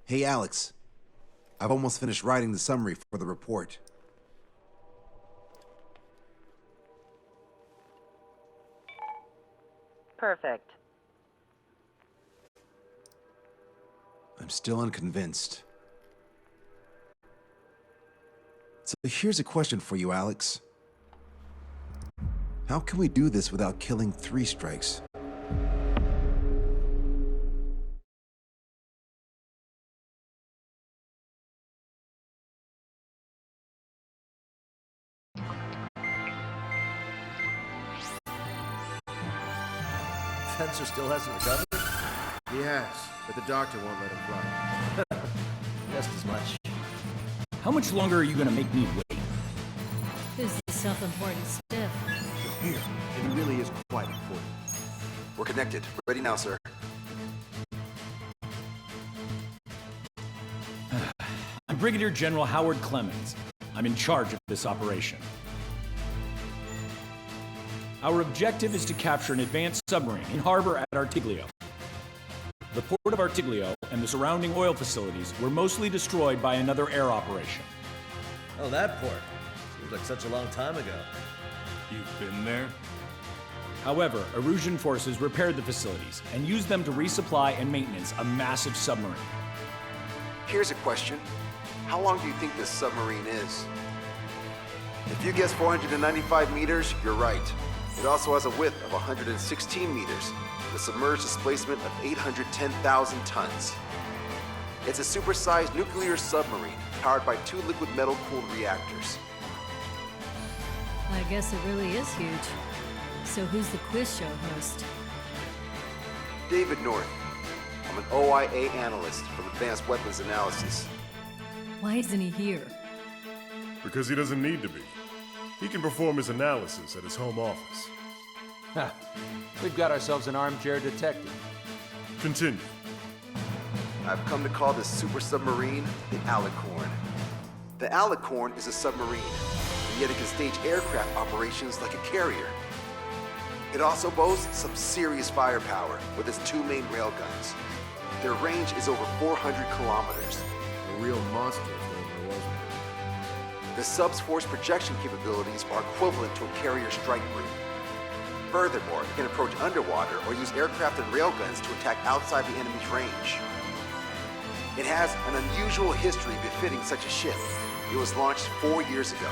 Hey, Alex. I've almost finished writing the summary for the report. Perfect. I'm still unconvinced. So here's a question for you, Alex. How can we do this without killing 3 strikes? Fencer still hasn't recovered? He has, but the doctor won't let him fly. Just as much. How much longer are you gonna make me wait? This is self-important stuff. You're here, and it really is quite important. We're connected. Ready now, sir. I'm Brigadier General Howard Clemens. I'm in charge of this operation. Our objective is to capture an advanced submarine in harbor at Artiglio. The port of Artiglio and the surrounding oil facilities were mostly destroyed by another air operation. Oh, that port. Seems like such a long time ago. You've been there? However, Erusian forces repaired the facilities and used them to resupply and maintenance a massive submarine. Here's a question. How long do you think this submarine is? If you guess 495 meters, you're right. It also has a width of 116 meters, with a submerged displacement of 810,000 tons. It's a supersized nuclear submarine powered by 2 liquid metal-cooled reactors. I guess it really is huge. So who's the quiz show host? David North. I'm an OIA analyst from Advanced Weapons Analysis. Why isn't he here? Because he doesn't need to be. He can perform his analysis at his home office. Ha! We've got ourselves an armchair detective. Continue. I've come to call this super submarine the Alicorn. The Alicorn is a submarine, and yet it can stage aircraft operations like a carrier. It also boasts some serious firepower with its 2 main railguns. Their range is over 400 kilometers. A real monster if there was one. The sub's force projection capabilities are equivalent to a carrier strike group. Furthermore, it can approach underwater or use aircraft and railguns to attack outside the enemy's range. It has an unusual history befitting such a ship. It was launched 4 years ago.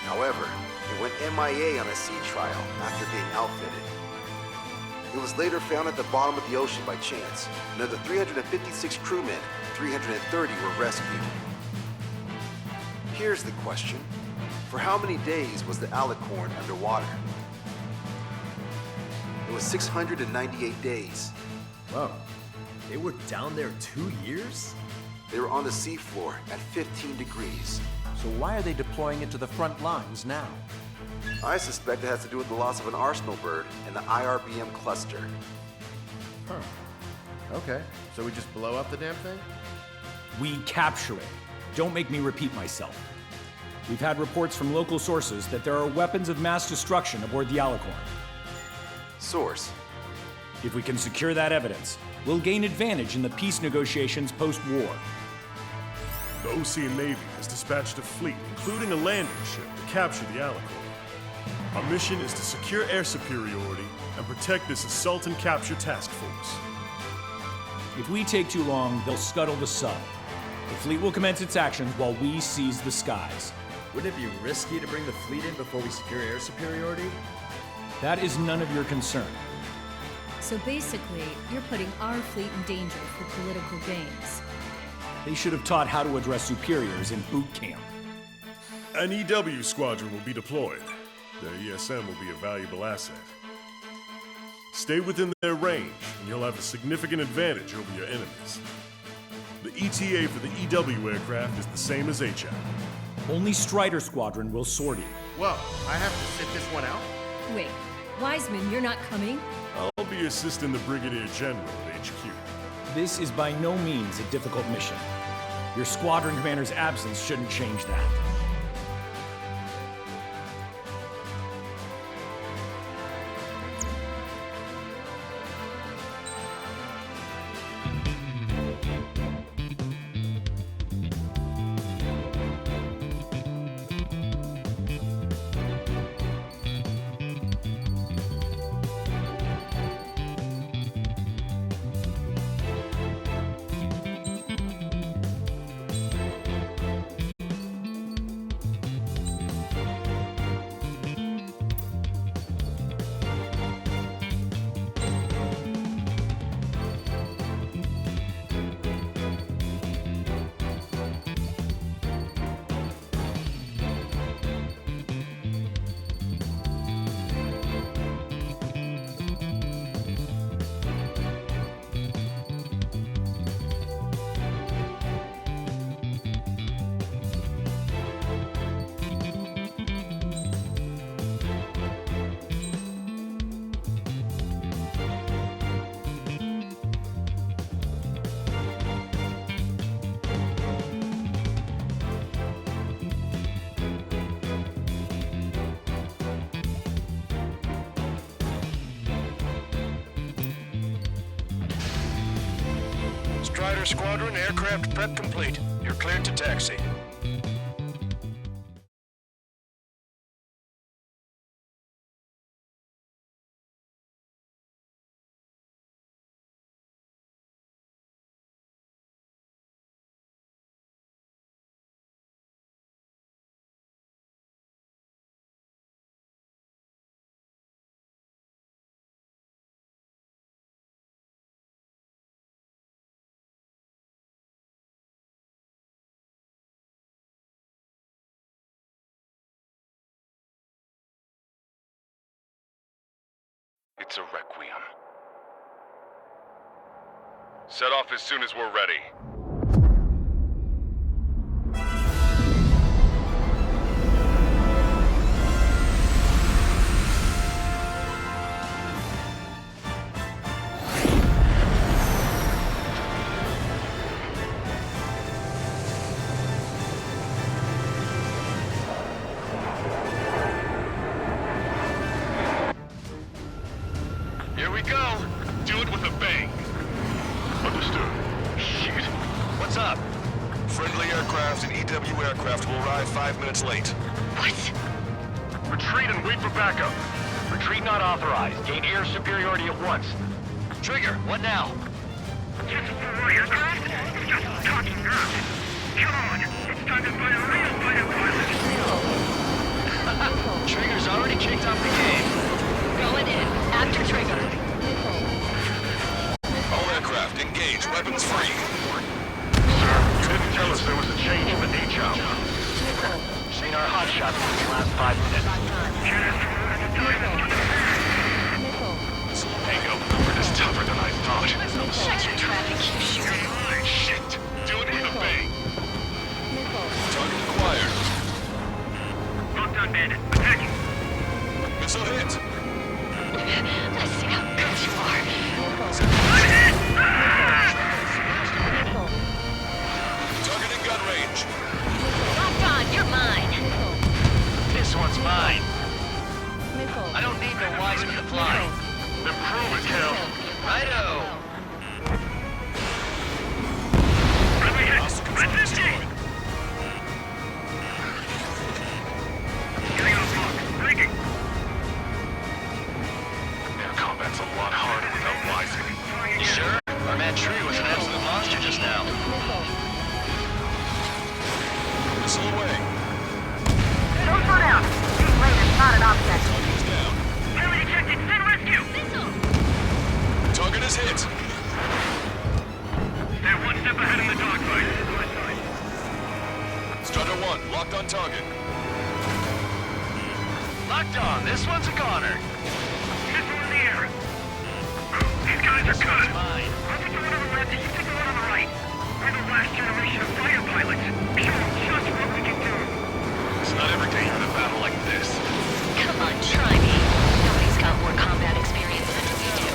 However, it went MIA on a sea trial after being outfitted. It was later found at the bottom of the ocean by chance, and of the 356 crewmen, 330 were rescued. Here's the question. For how many days was the Alicorn underwater? It was 698 days. Whoa. They were down there 2 years? They were on the seafloor at 15 degrees. So why are they deploying it to the front lines now? I suspect it has to do with the loss of an arsenal bird in the IRBM cluster. Huh. Okay, so we just blow up the damn thing? We capture it. Don't make me repeat myself. We've had reports from local sources that there are weapons of mass destruction aboard the Alicorn. Source. If we can secure that evidence, we'll gain advantage in the peace negotiations post-war. The Ocean Navy has dispatched a fleet, including a landing ship, to capture the Alicorn. Our mission is to secure air superiority and protect this assault and capture task force. If we take too long, they'll scuttle the sub. The fleet will commence its actions while we seize the skies. Wouldn't it be risky to bring the fleet in before we secure air superiority? That is none of your concern. So basically, you're putting our fleet in danger for political gains. They should have taught how to address superiors in boot camp. An EW squadron will be deployed. Their ESM will be a valuable asset. Stay within their range, and you'll have a significant advantage over your enemies. The ETA for the EW aircraft is the same as HAP. Only Strider Squadron will sortie. Whoa, I have to sit this one out? Wait, Wiseman, you're not coming? I'll be assisting the Brigadier General at HQ. This is by no means a difficult mission. Your squadron commander's absence shouldn't change that. Fighter Squadron, aircraft prep complete. You're cleared to taxi. It's a requiem. Set off as soon as we're ready. Here we go. Do it with a bang. Understood. Shit. What's up? Friendly aircraft and EW aircraft will arrive 5 minutes late. What? Retreat and wait for backup. Retreat not authorized. Gain air superiority at once. Trigger, what now? Just talking nerves. Come on, it's time to find a real fighter pilot. Trigger's already kicked off the game. Going in. After Trigger. All aircraft, engage. Weapons free. Sir, you didn't tell us there was a change in the HO. Seen our hotshots in the last 5 minutes. Tango maneuvered is tougher than I thought. Shut your traffic, keep shooting. Shit. Do it with a bang. Target acquired. Locked on bandit. Attacking. Missile hit. Let's see how good you are. Target in gun range. Locked on, you're mine. This one's mine. I don't need no wise men to fly. Then prove it, Cal. Righto. Air combat's a lot harder without wise men. You sure? Our man Tree was an absolute monster just now. Missile away. Don't slow down. Being late is not an option. Target's down. Pilot ejected. Send rescue. Target is hit. They're one step ahead in the dogfight. Strutter 1, locked on target. Locked on. This one's a goner. Missile in the air. These guys are good. Mine. I'll take the one on the left and you take the one on the right. We're the last generation of fighter pilots. Show them just what we can do. It's not every day you're in a battle like this. Come on, try me. Nobody's got more combat experience than we do.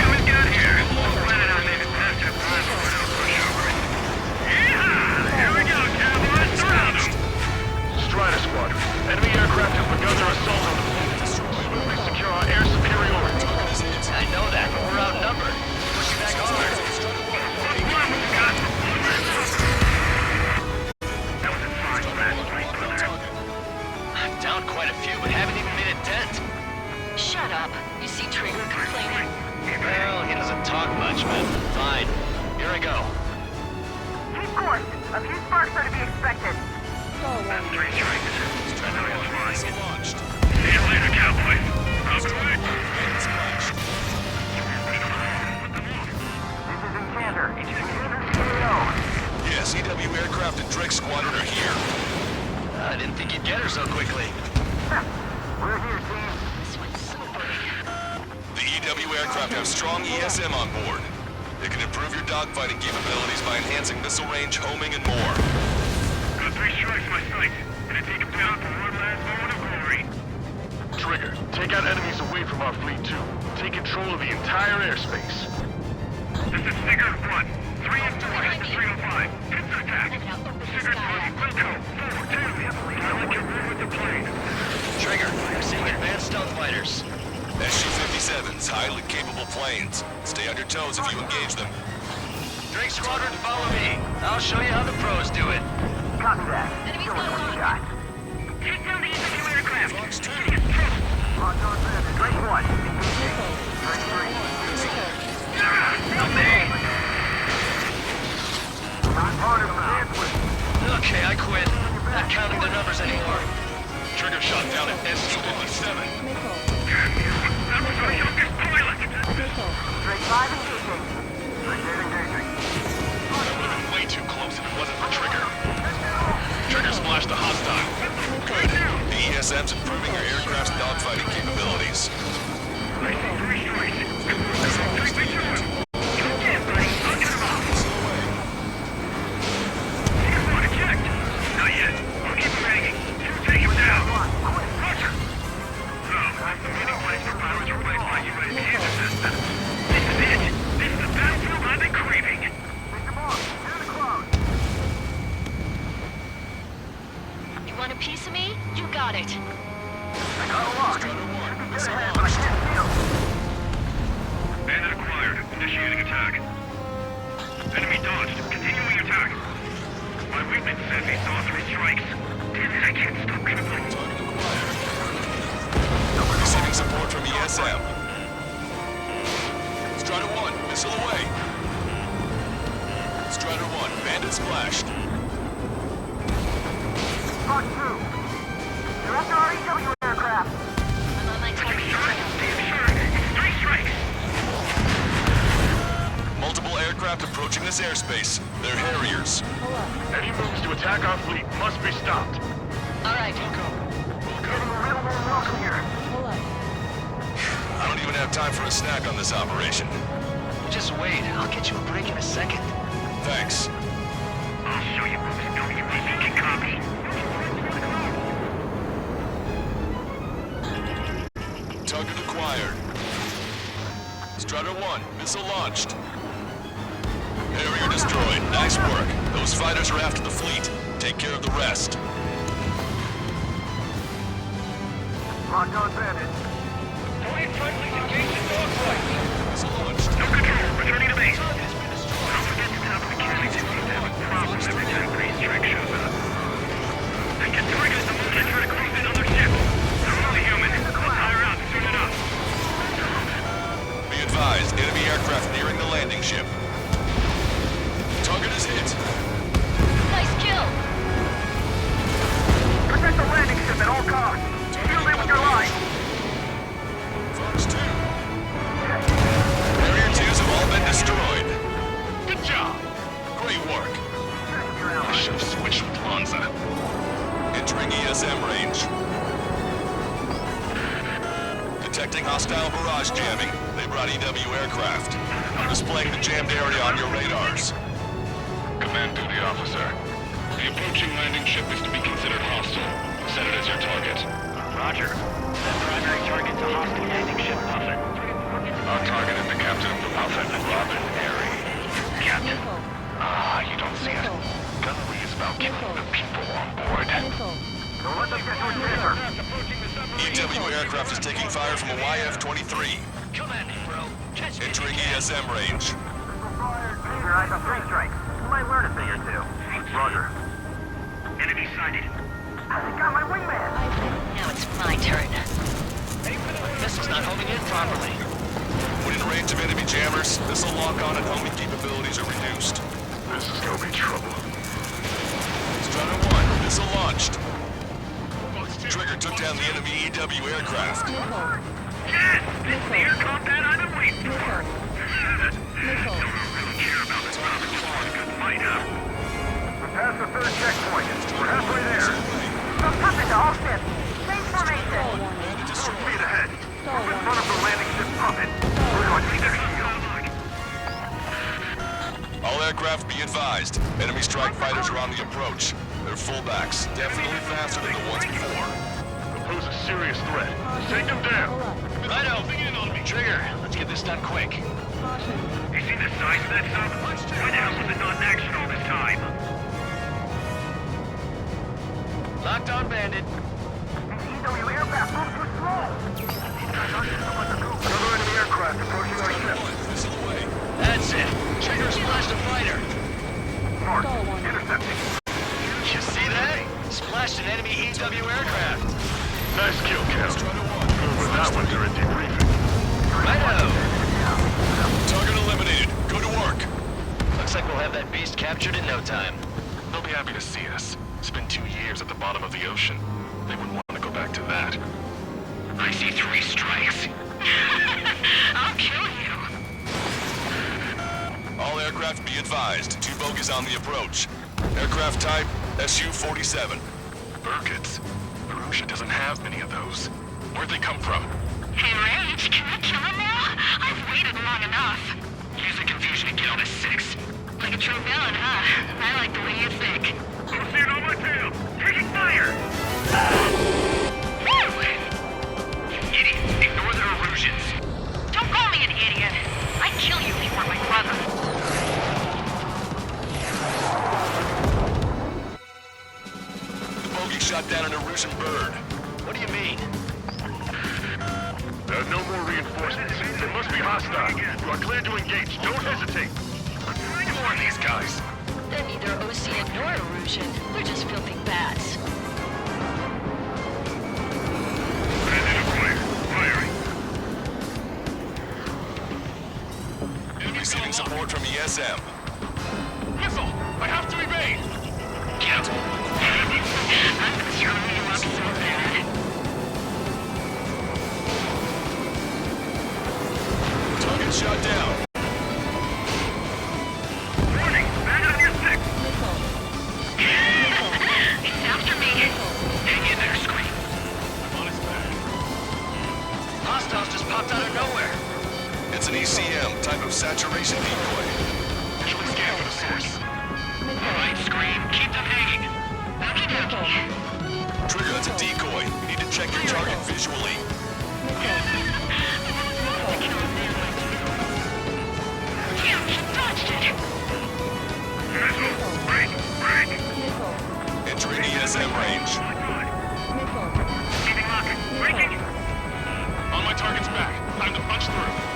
Come and get here. I'm planning on maybe past your prime for a pushover. Yeehaw! Here we go, cowboys. Surround them. Strider Squadron. Enemy aircraft have begun their assault on the fleet. Swiftly secure our air superiority. I know that, but we're outnumbered. Pushing back hard. That was a fine last night, brother. I've downed quite a few, but haven't even made a dent. Shut up. You see Trigger complaining? Well, he doesn't talk much, but fine. Here I go. Keep course. A few sparks are to be expected. That's 3 strikes. Missile launched. See you later, cowboy. I'll do it. And splashed. This is Enchanter. CEO. Yes, EW aircraft and Drake Squadron are here. I didn't think you'd get her so quickly. We're here, team. This one's so big. The EW aircraft have strong ESM on board. They can improve your dogfighting capabilities by enhancing missile range, homing, and more. Got 3 strikes my sights. Gonna take them down for one last moment of glory. Trigger, take out enemies away from our fleet too. Take control of the entire airspace. This is Figure 1. 3 and 4 head to 305. Hit the attack. Figure 3, Wilco. 4, 2. Pilot can move with the plane. Trigger, we're seeing advanced stealth fighters. SU-57s, highly capable planes. Stay on your toes if you engage them. Drake Squadron, follow me. I'll show you how the pros do it. Copy that. Show us what you got. Take down the EW aircraft. Locked on Bandit. Drake 1. Drake 3. Help me! Not part of them. Okay, I quit. Not counting the numbers anymore. Trigger shot down at SU-57. That was our youngest pilot! Drake 5 engaging. Drake 8 engaging. That would have been way too close if it wasn't for Trigger. Trigger splashed a hostile. The ESM's improving your aircraft's dogfighting capabilities. Not yet. I'll keep him hanging. Take him down. Roger. So, the meeting place for pilots replaced by U.S. cancer system. This is it. This is the battlefield I've been craving. Mr. Boss, clear the cloud. You want a piece of me? You got it. I got a lock. Should be dead ahead, but I can't see him. Bandit acquired. Initiating attack. Enemy dodged. Continuing attack. My weakness says he saw 3 strikes. Damn it, I can't stop crippling. Receiving support from ESM. Strider 1, missile away. Strider 1, bandit splashed. Mark 2. They're after our EW aircraft. I'm on my target. Damn sure. It's 3 strikes. Multiple aircraft approaching this airspace. They're Harriers. Any moves to attack our fleet must be stopped. All right. Getting a real warm welcome here. I don't even have time for a snack on this operation. Just wait. I'll get you a break in a second. Thanks. I'll show you what WPC can copy. Target acquired. Strider 1, missile launched. Harrier destroyed. Nice work. Those fighters are after the fleet. Take care of the rest. Locked on Bandit. 20 friendlies engaged in dogfight. Missile launched. No control. Returning to base. Don't forget to tell the mechanics if you have a problem every time Grease Trek shows up. I get targeted the moment I try to cruise another ship. I'm only human. I'll tire out soon enough. Be advised, enemy aircraft nearing the landing ship. Target is hit. Nice kill. Protect the landing ship at all costs. Shield it with your line. Fox 2. Harrier 2s have all been destroyed. Good job. Great work. I should have switched with Lanza. Entering ESM range. Detecting hostile barrage jamming. They brought EW aircraft. I'm displaying the jammed area on your radars. Command duty officer. The approaching landing ship is to be considered hostile. Set it as your target. Roger. That primary target's a hostile landing ship, Puffin. Our target is the captain of the Puffin, Robin Airy. Captain. You don't see it. Gunnery is about killing the people on board. Don't let them get to it, EW aircraft is taking fire from a YF-23. Commanding, bro. Catch me. Entering ESM range. Keep your eyes on 3 strikes. You might learn a thing or two. Roger. Enemy sighted. I got my wingman. Now it's my turn. Missile's not homing in properly. When in range of enemy jammers, missile lock-on and homing capabilities are reduced. This is gonna be trouble. Strider 1, missile launched. Trigger took down the enemy EW aircraft. Yes! This is the air combat I've been waiting for. Don't really care about this Robin Claw's good fight, huh? We're past the 3rd checkpoint. We're halfway there. Some puppet to all ships. Same formation. Full speed ahead. Move in front of the landing ship puppet. We're going to need their shield. All aircraft be advised. Enemy strike fighters are on the approach. They're fullbacks, definitely faster than the ones before. They pose a serious threat. Take them down. Righto. Trigger, let's get this done quick. You see the size of that sub? Why the hell was it not in action all this time? Locked on, Bandit. EW aircraft move too slow. Another enemy aircraft approaching our ship. Missile away. That's it. Trigger splashed a fighter. have that beast captured in no time. They'll be happy to see us. Spent 2 years at the bottom of the ocean. They wouldn't want to go back to that. I see 3 strikes. I'll kill you. All aircraft be advised. 2 bogies on the approach. Aircraft type Su-47. Burkitts. Arusha doesn't have many of those. Where'd they come from? Hey, Rage, can we kill him now? I've waited long enough. Use the confusion to get on to 6. Like a true villain, huh? I like the way you think. I'm seeing on my tail. Taking fire. Woo! Idiot, ignore their illusions. Don't call me an idiot. I'd kill you if you weren't my brother. The bogey shot down an Erusian bird. What do you mean? There are no more reinforcements. They must be hostile. You are clear to engage. Don't hesitate. I'm trying to warn these guys. They're neither Ocean nor Erusian. They're just filthy bats. Receiving support from ESM. Missile! I have to evade! Captain. I'm screwing you up so bad. Target shot down. Warning! Back on your 6! It's after me. Hang in there, Scream. I'm on its back. Hostiles just popped out of nowhere. It's an ECM, type of saturation decoy. Visually scan for the source. Alright, Scream. Keep them hanging. Okie dokie. Trigger, that's a decoy. You need to check your target visually. Damn, he dodged it! Entering ESM range. Keeping lock. Breaking! On my target's back. Time to punch through.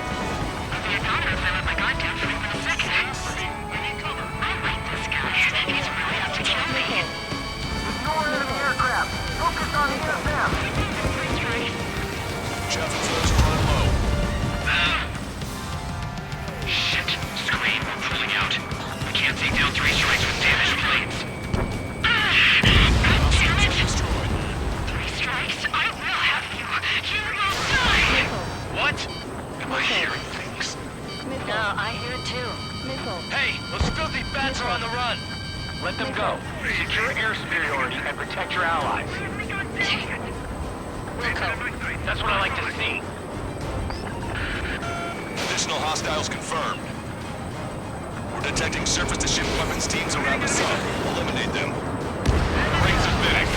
I'd be an honor if I let my guard down for even a second. I need cover. I like this guy. He's really out to kill me. Ignore enemy aircraft. Focus on ESM. Chaffin flares are on low. Shit. Scream. I'm pulling out. We can't take down 3 strikes with damaged planes. God damn it! 3 strikes? I will have you. You will die! What? Am I hearing things? No, I hear it too. Hey, those filthy bats are on the run. Let them go. Secure air superiority and protect your allies. That's what I like to see. Additional hostiles confirmed. We're detecting surface-to-ship weapons teams around the sun. Eliminate them. Rings are back.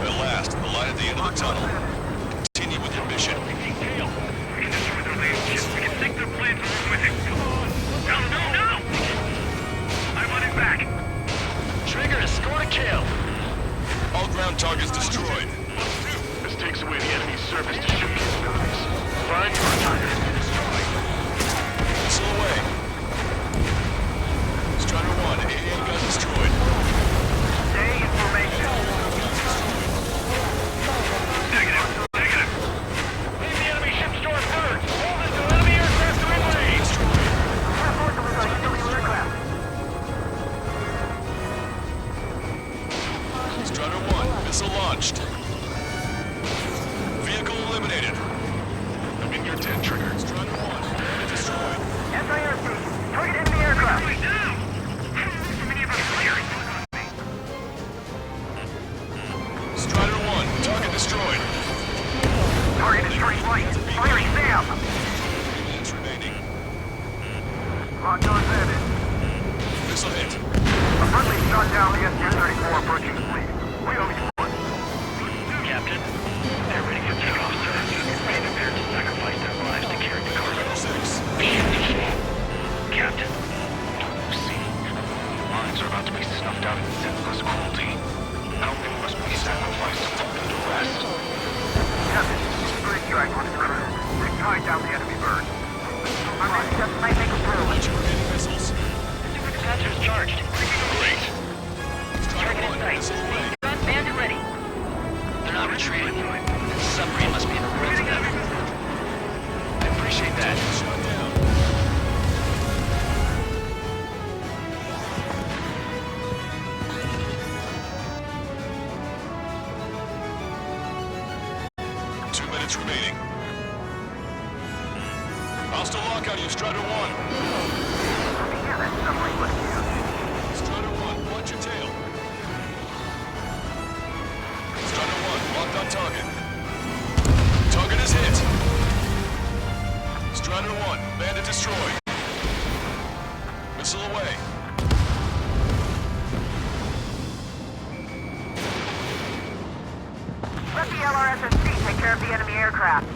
At last, the light at the end of the tunnel. Continue with your mission. We can destroy their landships. We can sink their planes along with him. Come on! No! I want it back! Trigger to score a kill. All ground targets destroyed. This takes away the enemy's surface to ship capabilities. Find your target. Missile away. Strider 1, AA gun destroyed. Stay in formation. Negative. Leave the enemy ship store birds. Hold it to enemy aircraft to invade. Strider 1, missile launched. Vehicle eliminated. I'm in your tent, Trigger. Strider 1, destroyed. Anti-air station. Target enemy aircraft. Wait, now! I don't lose so many of our fires. Strider 1, target destroyed. Target destroyed right. Firing Sam. 3 minutes remaining. Lock on that. Missile hit. A friendly shot down the SU-34 approaching fleet. We owe you one. Captain, they're ready for takeoff, sir. Be prepared to sacrifice their lives to carry the cargo. 6. Captain, don't you see? Lives are about to be snuffed out in senseless cruelty. How many must be sacrificed to put them to rest? Captain, 3 strike on the crew. They're tied down the enemy bird. Our men just might make a through. Launch your remaining missiles. Sensors charged. Great. Strider 1, Sight. missile away. Gun bandit ready. They're not retreating. This submarine must be in the world of them. I appreciate that. Shot down. minutes remaining. Hostile lock on you, Strider 1. Yeah, that submarine was huge. Strider 1, watch your tail. Strider 1, locked on target. Target is hit. Strider 1, bandit destroyed. Missile away. Let the LRSSC take care of the enemy aircraft.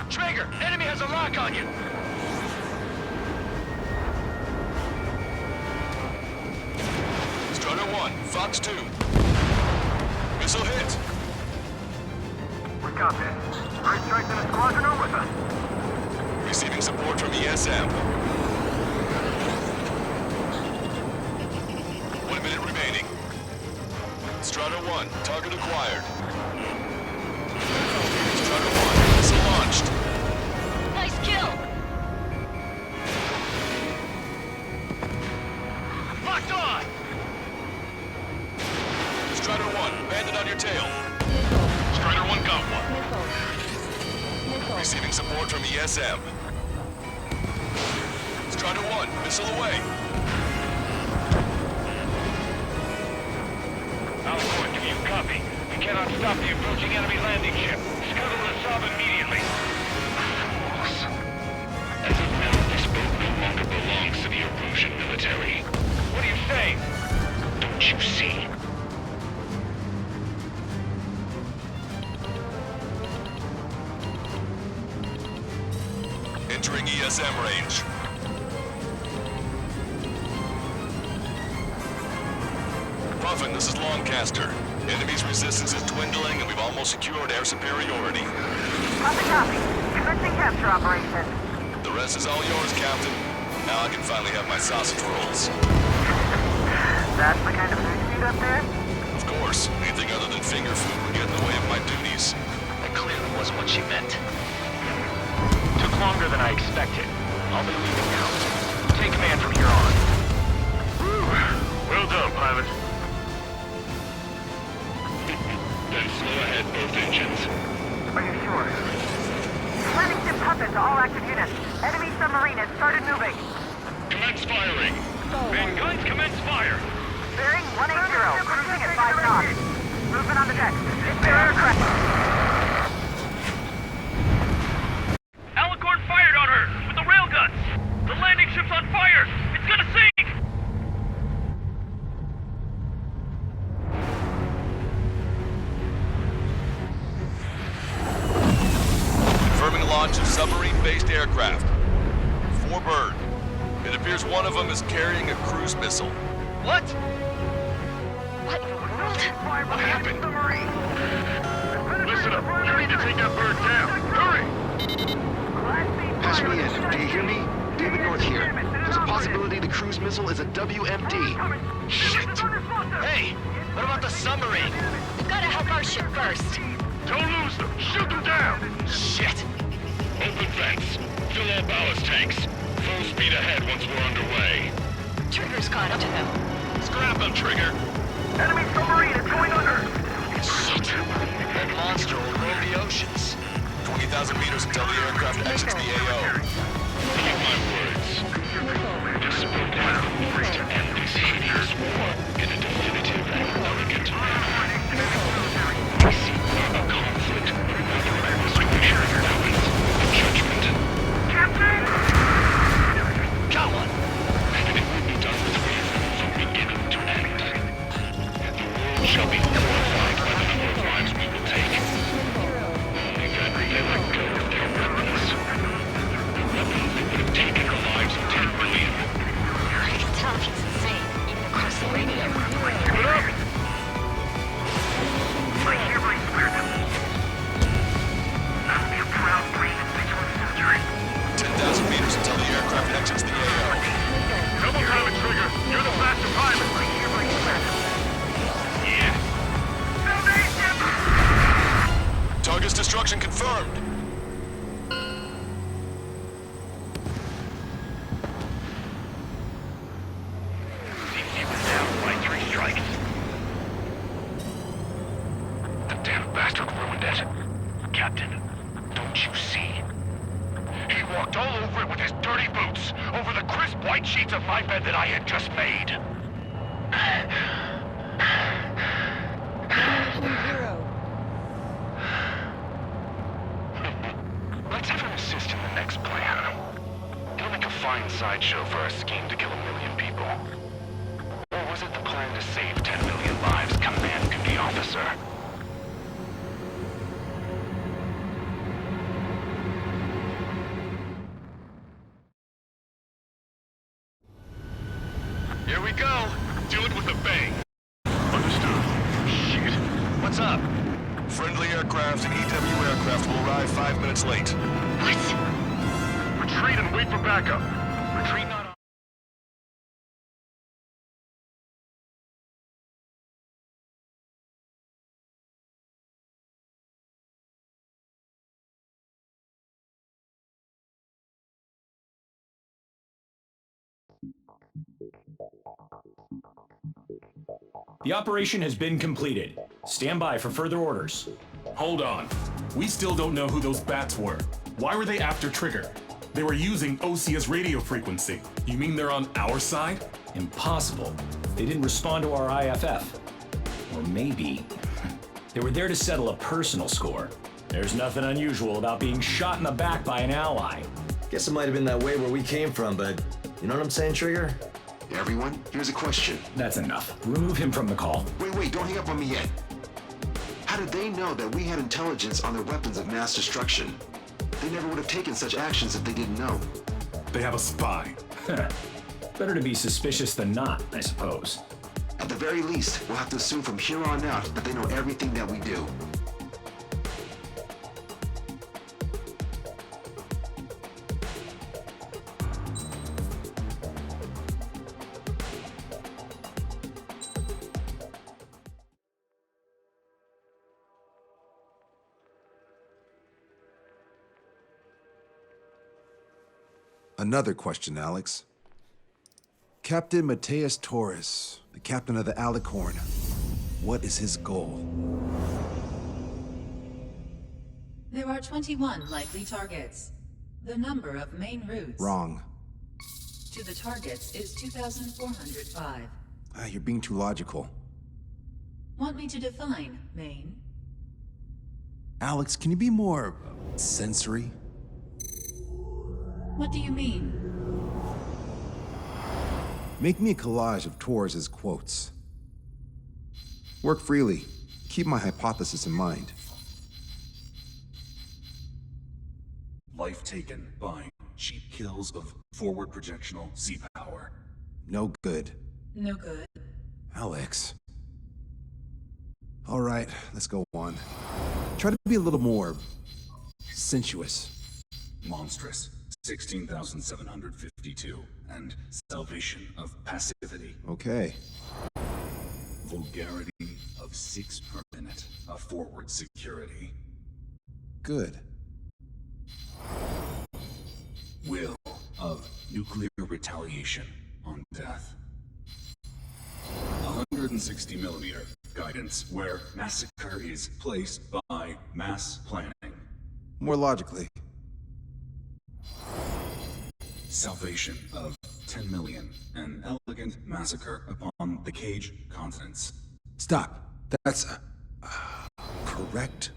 Traeger, enemy has a lock on you. Strider 1, Fox 2. Missile hit. We got this. Right strikes in a squadron are with us. Receiving support from ESM. 1 minute remaining. Strider 1, target acquired. Strider 1, missile launched. Nice kill! Locked on! Strider 1, bandit on your tail. Strider 1 got one. Receiving support from ESM. Strider 1, missile away. Alcor, do you copy? We cannot stop the approaching enemy landing ship. Scuttle the sub immediately. As of now, this boat no longer belongs to the Erusian military. What are you saying? Don't you see? Entering ESM range. Puffin, this is Lancaster. Enemy's resistance is dwindling and we've almost secured air superiority. Copy, copy. Commencing capture operation. The rest is all yours, Captain. Now I can finally have my sausage rolls. That's the kind of food you eat up there? Of course, anything other than finger food would get in the way of my duties. That clearly wasn't what she meant. Took longer than I expected. I'll be leaving now. Take command from here on. Well done, pilot. Then slow ahead both engines. Are you sure? Landing ship Puffin to all active units. Enemy submarine has started moving. Commence firing. Main guns commence fire. Bearing 180, cruising at 5 knots. Movement on the deck. It's their aircraft. Alicorn fired on her with the railguns. The landing ship's on fire. It's gonna sink. Confirming launch of submarine-based aircraft. 4 bird. It appears one of them is carrying a cruise missile. What? What in the world? What happened? Listen up. You need to take that bird down. Hurry! Patch me in. Do you hear me? David North here. There's a possibility the cruise missile is a WMD. Shit! Hey, what about the submarine? We've got to help our ship first. Don't lose them. Shoot them down. Shit! Open vents. Fill all ballast tanks. Full speed ahead once we're underway. Trigger's caught up to them. Scrap them, Trigger. Enemy submarine is going under. Shit! That monster will roam the oceans. 20,000 meters until the aircraft exits the AO. Mark my words. This boat has the means to end this hideous war in a definitive and elegant manner. We seek not a conflict, rather a resolution of balance, a judgment. Got one! And it will be done with reason from beginning to end. The world shall be horrified by the number of lives we will take. Only then will they let go of their weapons. Weapons that would have taken the lives of 10 million. I can tell he's insane, even across the radio. walked all over it with his dirty boots, over the crisp white sheets of my bed that I had just made. Let's have him assist in the next plan. He'll make a fine sideshow for our scheme to kill 1 million people. Or was it the plan to save 10 million lives, Command Duty Officer? Here we go. Do it with a bang. Understood. Shit. What's up? Friendly aircraft and EW aircraft will arrive 5 minutes late. What? Retreat and wait for backup. Retreat not on. The operation has been completed. Stand by for further orders. Hold on. We still don't know who those bats were. Why were they after Trigger? They were using Osia's radio frequency. You mean they're on our side? Impossible. They didn't respond to our IFF. Or maybe they were there to settle a personal score. There's nothing unusual about being shot in the back by an ally. Guess it might have been that way where we came from, but you know what I'm saying, Trigger? Everyone, here's a question. That's enough. Remove him from the call. Wait, don't hang up on me yet. How did they know that we had intelligence on their weapons of mass destruction? They never would have taken such actions if they didn't know. They have a spy. Better to be suspicious than not, I suppose. At the very least, we'll have to assume from here on out that they know everything that we do. Another question, Alex. Captain Mateus Torres, the captain of the Alicorn. What is his goal? There are 21 likely targets. The number of main routes Wrong. to the targets is 2,405. You're being too logical. Want me to define main? Alex, can you be more sensory? What do you mean? Make me a collage of Torres' quotes. Work freely. Keep my hypothesis in mind. Life taken by cheap kills of forward projectional sea power. No good. No good. Alex. All right, let's go on. Try to be a little more sensuous. Monstrous. 16,752. And salvation of passivity. Okay. Vulgarity of 6 per minute. A forward security. Good. Will of nuclear retaliation on death. 160 millimeter guidance where massacre is placed by mass planning. More logically. Salvation of 10 million. An elegant massacre upon the Cage continents. Stop. That's correct,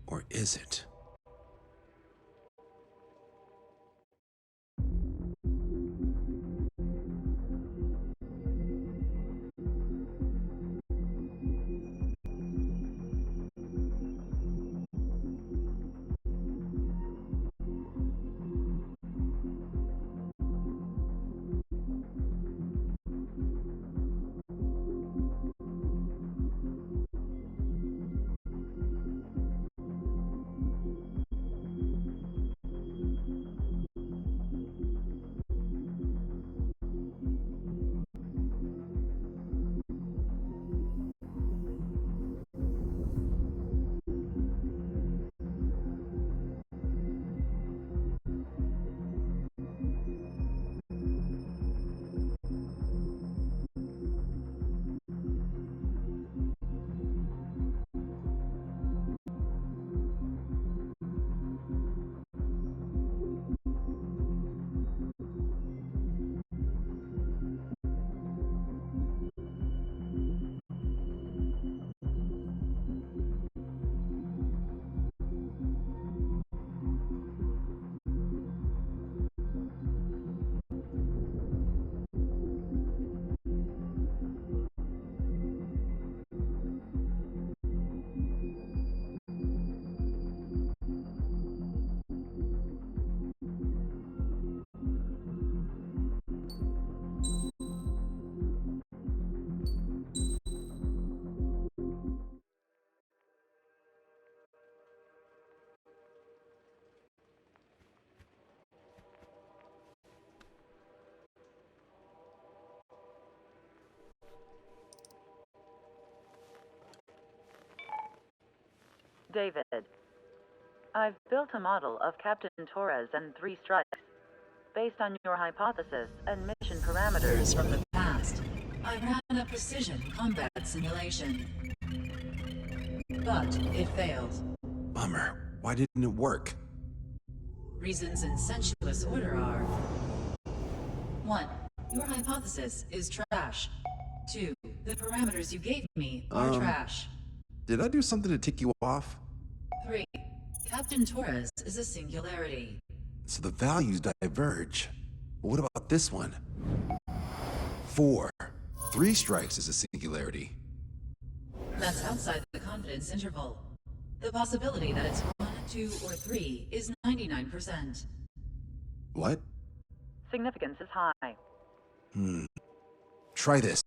or is it? David, I've built a model of Captain Torres and 3 strikes. Based on your hypothesis and mission parameters From the past, I ran a precision combat simulation. But it failed. Bummer. Why didn't it work? Reasons in sensuous order are: 1. Your hypothesis is trash. 2. The parameters you gave me are trash. Did I do something to tick you off? 3. Captain Torres is a singularity. So the values diverge. But what about this one? 4. 3 strikes is a singularity. That's outside the confidence interval. The possibility that it's 1, 2, or 3 is 99%. What? Significance is high. Try this.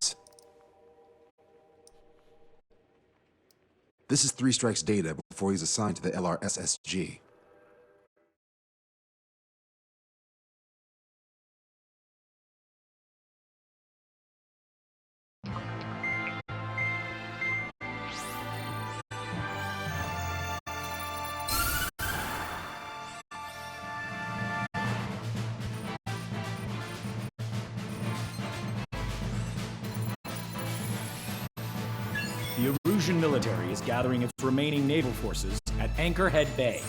This is 3 strikes data before he's assigned to the LRSSG. The Erusian military is gathering its remaining naval forces at Anchorhead Bay.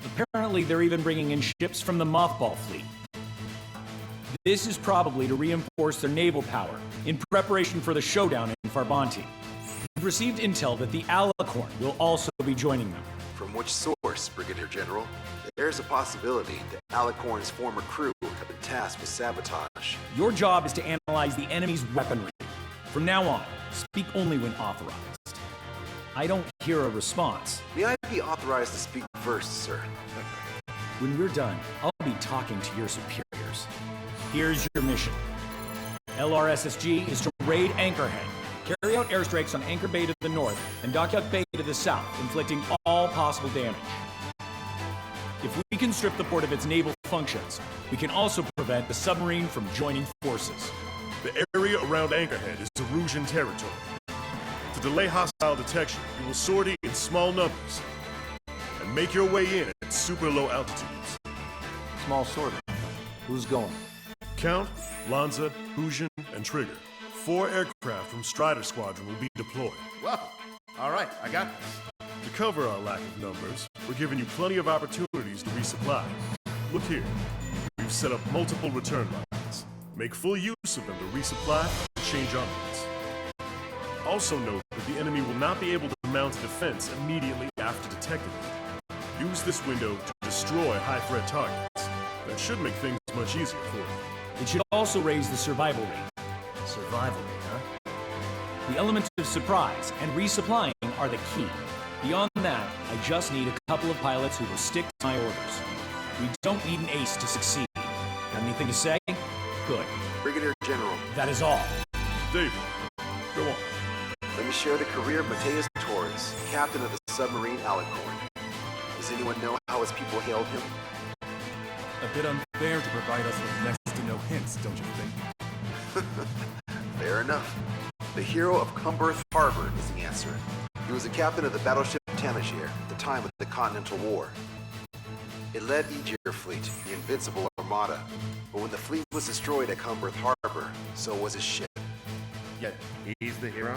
Apparently, they're even bringing in ships from the Mothball fleet. This is probably to reinforce their naval power in preparation for the showdown in Farbanti. We've received intel that the Alicorn will also be joining them. From which source, Brigadier General? There's a possibility that Alicorn's former crew have been tasked with sabotage. Your job is to analyze the enemy's weaponry. From now on, speak only when authorized. I don't hear a response. May I be authorized to speak first, sir? When we're done, I'll be talking to your superiors. Here's your mission. LRSSG is to raid Anchorhead, carry out airstrikes on Anchor Bay to the north and Dockyard Bay to the south, inflicting all possible damage. If we can strip the port of its naval functions, we can also prevent the submarine from joining forces. The area around Anchorhead is Erusian territory. To delay hostile detection, you will sortie in small numbers and make your way in at super low altitudes. Small sortie. Who's going? Count, Lanza, Hujan, and Trigger. 4 aircraft from Strider Squadron will be deployed. Well, all right, I got this. To cover our lack of numbers, we're giving you plenty of opportunities to resupply. Look here, we've set up multiple return lines. Make full use of them to resupply and change armaments. Also note that the enemy will not be able to mount a defense immediately after detecting it. Use this window to destroy high-threat targets. That should make things much easier for you. It should also raise the survival rate. Survival rate, huh? The elements of surprise and resupplying are the key. Beyond that, I just need a couple of pilots who will stick to my orders. We don't need an ace to succeed. Got anything to say? Good. Brigadier General. That is all. David, go on. Let me share the career of Mateus Torres, captain of the submarine Alicorn. Does anyone know how his people hailed him? A bit unfair to provide us with next to no hints, don't you think? Fair enough. The hero of Cumberth Harbor is the answer. He was the captain of the battleship Tangier at the time of the Continental War. It led Aegir Fleet, the Invincible Armada, but when the fleet was destroyed at Cumberth Harbor, so was his ship. Yet, he's the hero?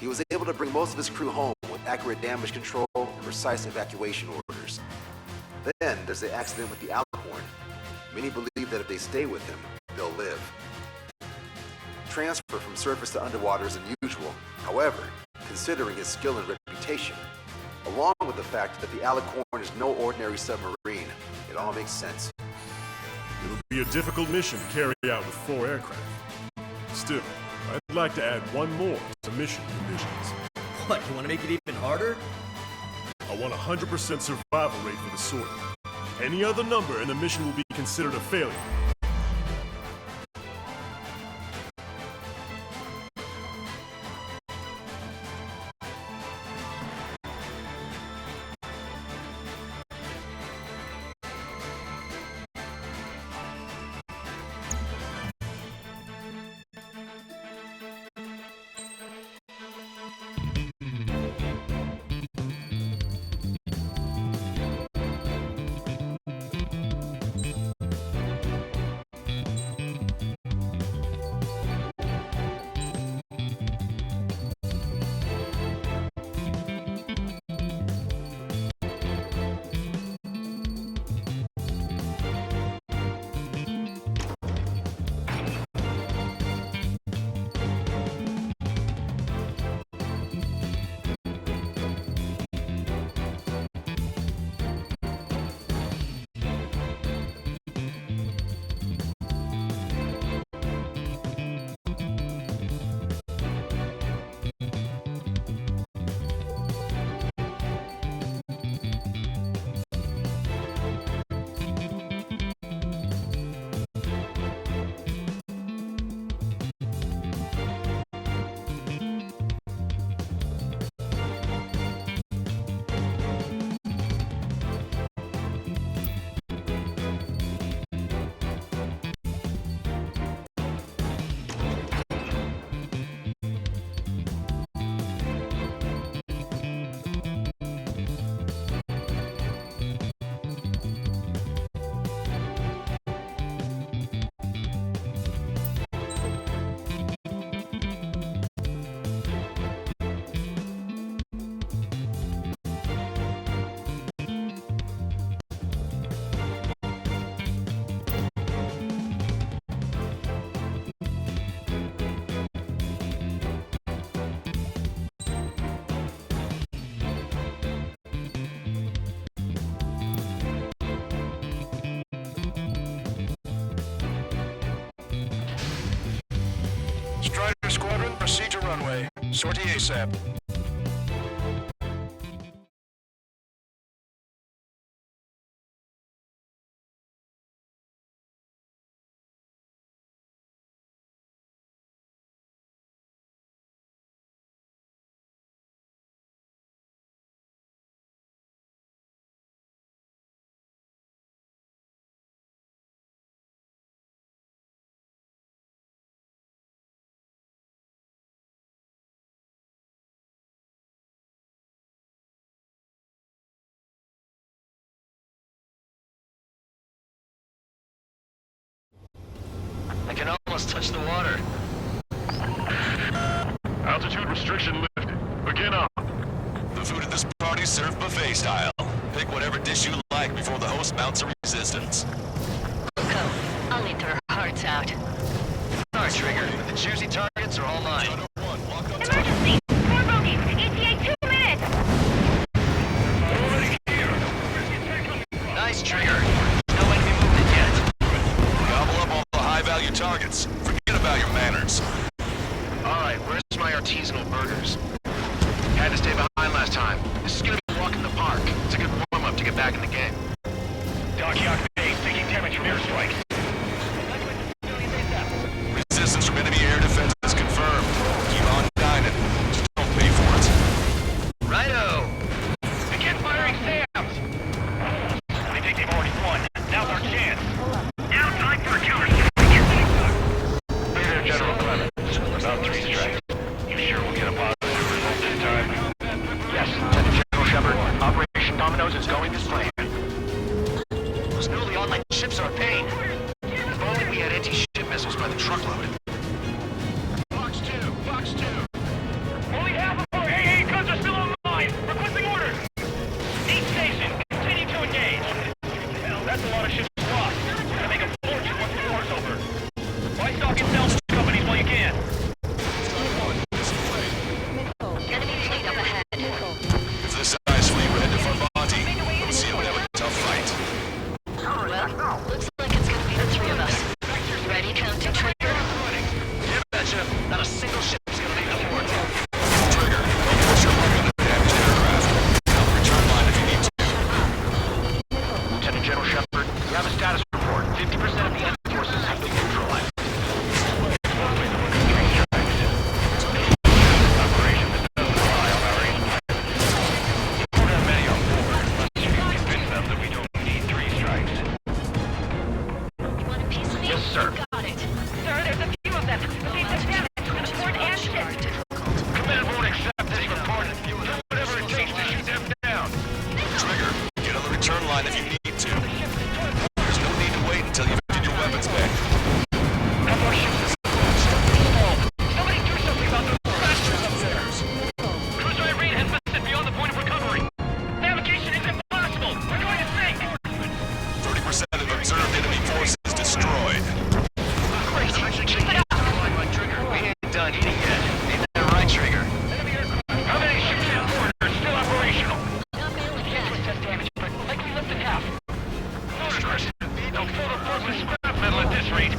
He was able to bring most of his crew home with accurate damage control and precise evacuation orders. Then there's the accident with the Alicorn. Many believe that if they stay with him, they'll live. Transfer from surface to underwater is unusual. However, considering his skill and reputation, along with the fact that the Alicorn is no ordinary submarine, it all makes sense. It'll be a difficult mission to carry out with 4 aircraft. Still, I'd like to add one more to mission conditions. What, you want to make it even harder? I want 100% survival rate for the sortie. Any other number and the mission will be considered a failure. runway. Sortie ASAP. I can almost touch the water. Altitude restriction lifted. Begin up. The food at this party served buffet style. Pick whatever dish you like before the host mounts a resistance. Go. I'll eat their hearts out. Our trigger, but the juicy targets are all mine. Emergency! 4 bogeys! ETA 2 minutes! Already here! Nice trigger. No enemy movement yet. Gobble up all the high-value targets. Forget about your manners. Alright, where's my artisanal burgers? Had to stay behind last time. This is gonna be a walk in the park. It's a good warm-up to get back in the game. Dockyard base taking damage from airstrikes. Resistance from enemy air defense is confirmed. Keep on dining. Just don't pay for it. Righto! Begin firing SAMs! I think they've already won. Now's our chance. Now time for a counter-strike. Hey there, General Clemens. About 3 strikes. You sure we'll get a positive result this time? Yes, Lieutenant General Shepard. Operation Dominoes is going as planned. Still, the online ships are a pain. If only we had anti-ship missiles by the truckload. Fox 2! Fox 2! Only half of our AA guns are still online! Requesting orders! Each station, continue to engage! Hell, that's a lot of ships lost. We're gonna make a fortune once the war's over. Why stock and sell companies while you can? Enemy fleet up ahead. If this size fleet would head to Farbanti, OCA would have a tough fight. Well, looks like it's gonna be the 3 of us. Ready, counting trigger? You betcha. Not a single ship's gonna make the port. Trigger, don't push your luck on the damaged aircraft. Now return line if you need to. Lieutenant General Shepard, we have a status report. 50% of the enemy forces have been neutralized. Operation that doesn't rely on our aim. We don't have many on board, unless you can convince them that we don't need 3 strikes. You want a piece of me? Yes, sir. Got it. Sir, there's a few of them. They took damage to the port and ship. Command won't accept this report. Do whatever it takes to shoot them down. Trigger, get on the return line if you need to. There's no need to wait until you've emptied your weapons back. Somebody do something about those bastards up there. Cruiser Irene has listed beyond the point of recovery. Navigation is impossible. We're going to sink. 30% of observed enemy forces destroyed. Great. Keep it up. Trigger, we ain't done eating yet. Ain't that right, Trigger? How many ships in port are still operational? Not failing Can't yet. test damage, but likely less than half. Ludicrous. No photo force scrap metal at this rate.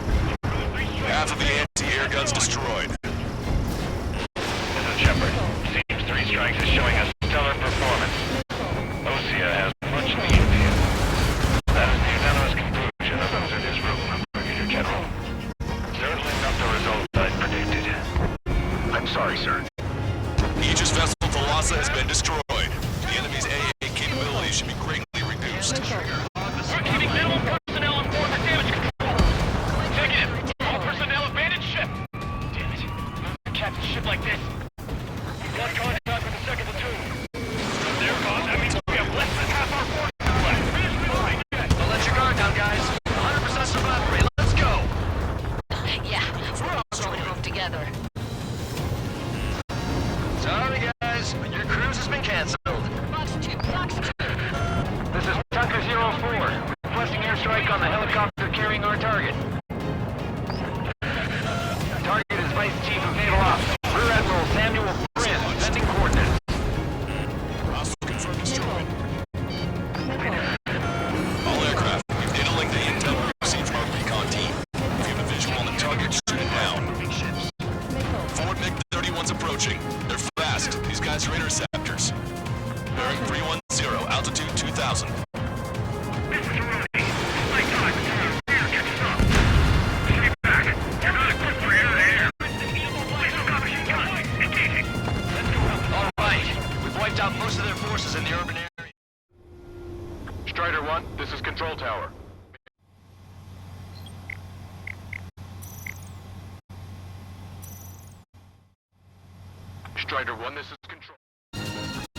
Half of the anti-air guns destroyed. Lieutenant Shepard, seems 3 strikes is showing a stellar performance. OCA has much need of you. That is the unanimous conclusion of those in his room, Brigadier General. Certainly not the result I predicted. I'm sorry, sir. Aegis vessel Thalassa has been destroyed. The enemy's AA capabilities should be greatly reduced. We're keeping minimum personnel on board for damage control. Strider 1, this is Control.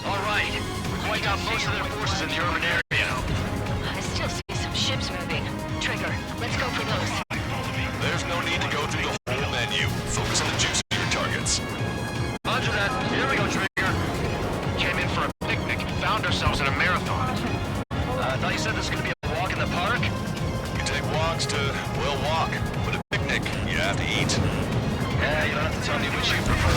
All right. We've wiped out most of their forces in the urban area. I still see some ships moving. Trigger, let's go for those. There's no need to go through the whole menu. Focus on the juicier targets. Roger that. Here we go, Trigger. Came in for a picnic and found ourselves in a marathon. I thought you said this was going to be a walk in the park? You take walks to, well, walk. But a picnic, you have to eat. Yeah, you don't have to tell me which you prefer.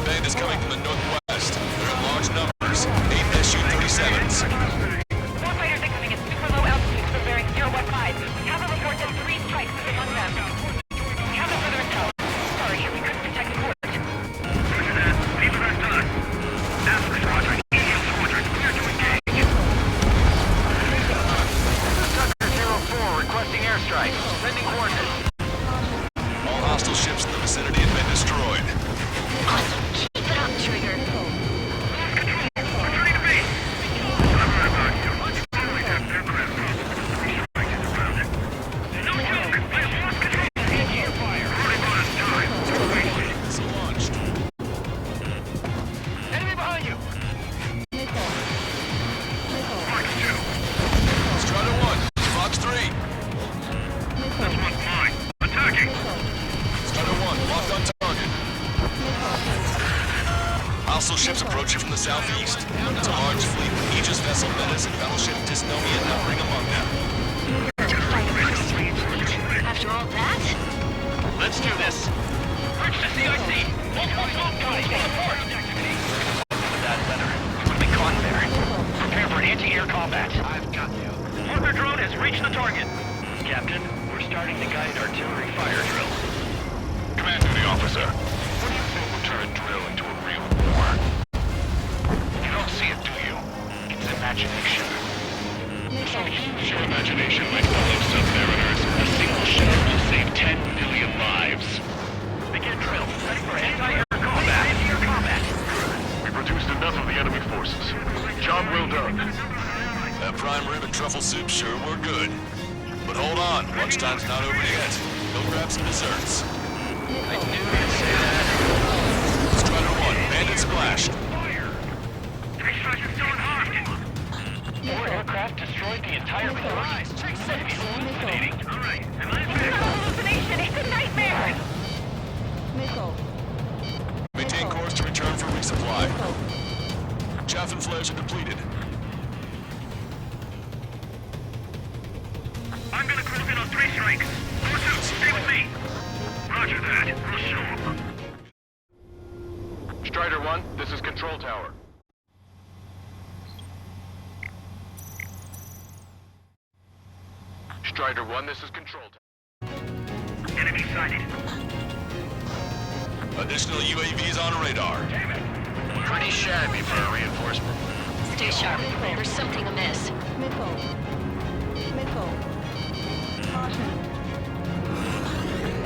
Band is coming from the northwest. They're in large numbers. 8 Su-37s. Warfighters incoming at super low altitude for bearing 015. We have a report that 3 strikes among them. We have them further south. Sorry, we couldn't detect the port. Roger that. Leave the rest to us. Ask Squadron, EO Squadron, clear to engage. Tucker 04 requesting airstrike. Sending coordinates. All hostile ships in the vicinity have been destroyed. Awesome. Keep it up, Trigger. Enemy behind you! Strider 1, Fox 3. This one's mine. Attacking! Strider 1, locked on target. Hostile ships approaching from the southeast. It's a large fleet with Aegis vessel Menace and battleship Dystonia numbering among them. After all that? Let's do this. Reach the CIC! Multiple smoke guys on the port! With that weather, we would be caught there. Prepare for anti-air combat. I've got you. Partner drone has reached the target. Captain, we're starting to guide artillery fire drill. Command duty officer. What do you think will turn a drill into a real war? You don't see it, do you? It's imagination. Use your imagination, my fellow submariners. A single ship will save 10 million lives. Begin drill. Ready for anti-air combat. Anti-air combat. We produced enough of the enemy forces. Job well done. That prime rib and truffle soup sure were good. But hold on, lunchtime's not over yet. Go grab some desserts. I knew you'd say that. Strider 1, bandit splashed. Three strikes are still unharmed. 4 aircraft destroyed the entire force. Hallucinating. All right, and It's not a hallucination, it's a nightmare! Maintain course to return for resupply. Chaff and flares are depleted. I'm gonna close in on 3 strikes. 4-2, stay with me. Roger that. I'll show up. Strider 1, this is Control Tower. Strider 1, this is Control Tower. Enemy sighted. Additional UAVs on radar. Pretty shabby for a reinforcement. Stay sharp. There's something amiss.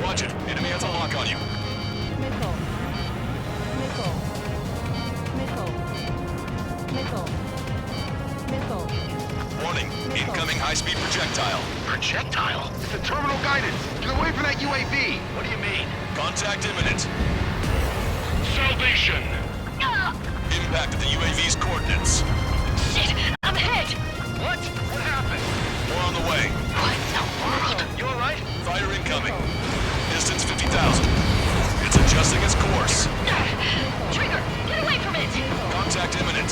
Watch it. Enemy has a lock on you. Warning. Incoming high-speed projectile. Projectile? It's the terminal guidance. Get away from that UAV. What do you mean? Contact imminent. Salvation! Impact of the UAV's coordinates. Shit! I'm hit! What? What happened? More on the way. What the world? You alright? Fire incoming. Distance 50,000. It's adjusting its course. Trigger! Get away from it! Contact imminent.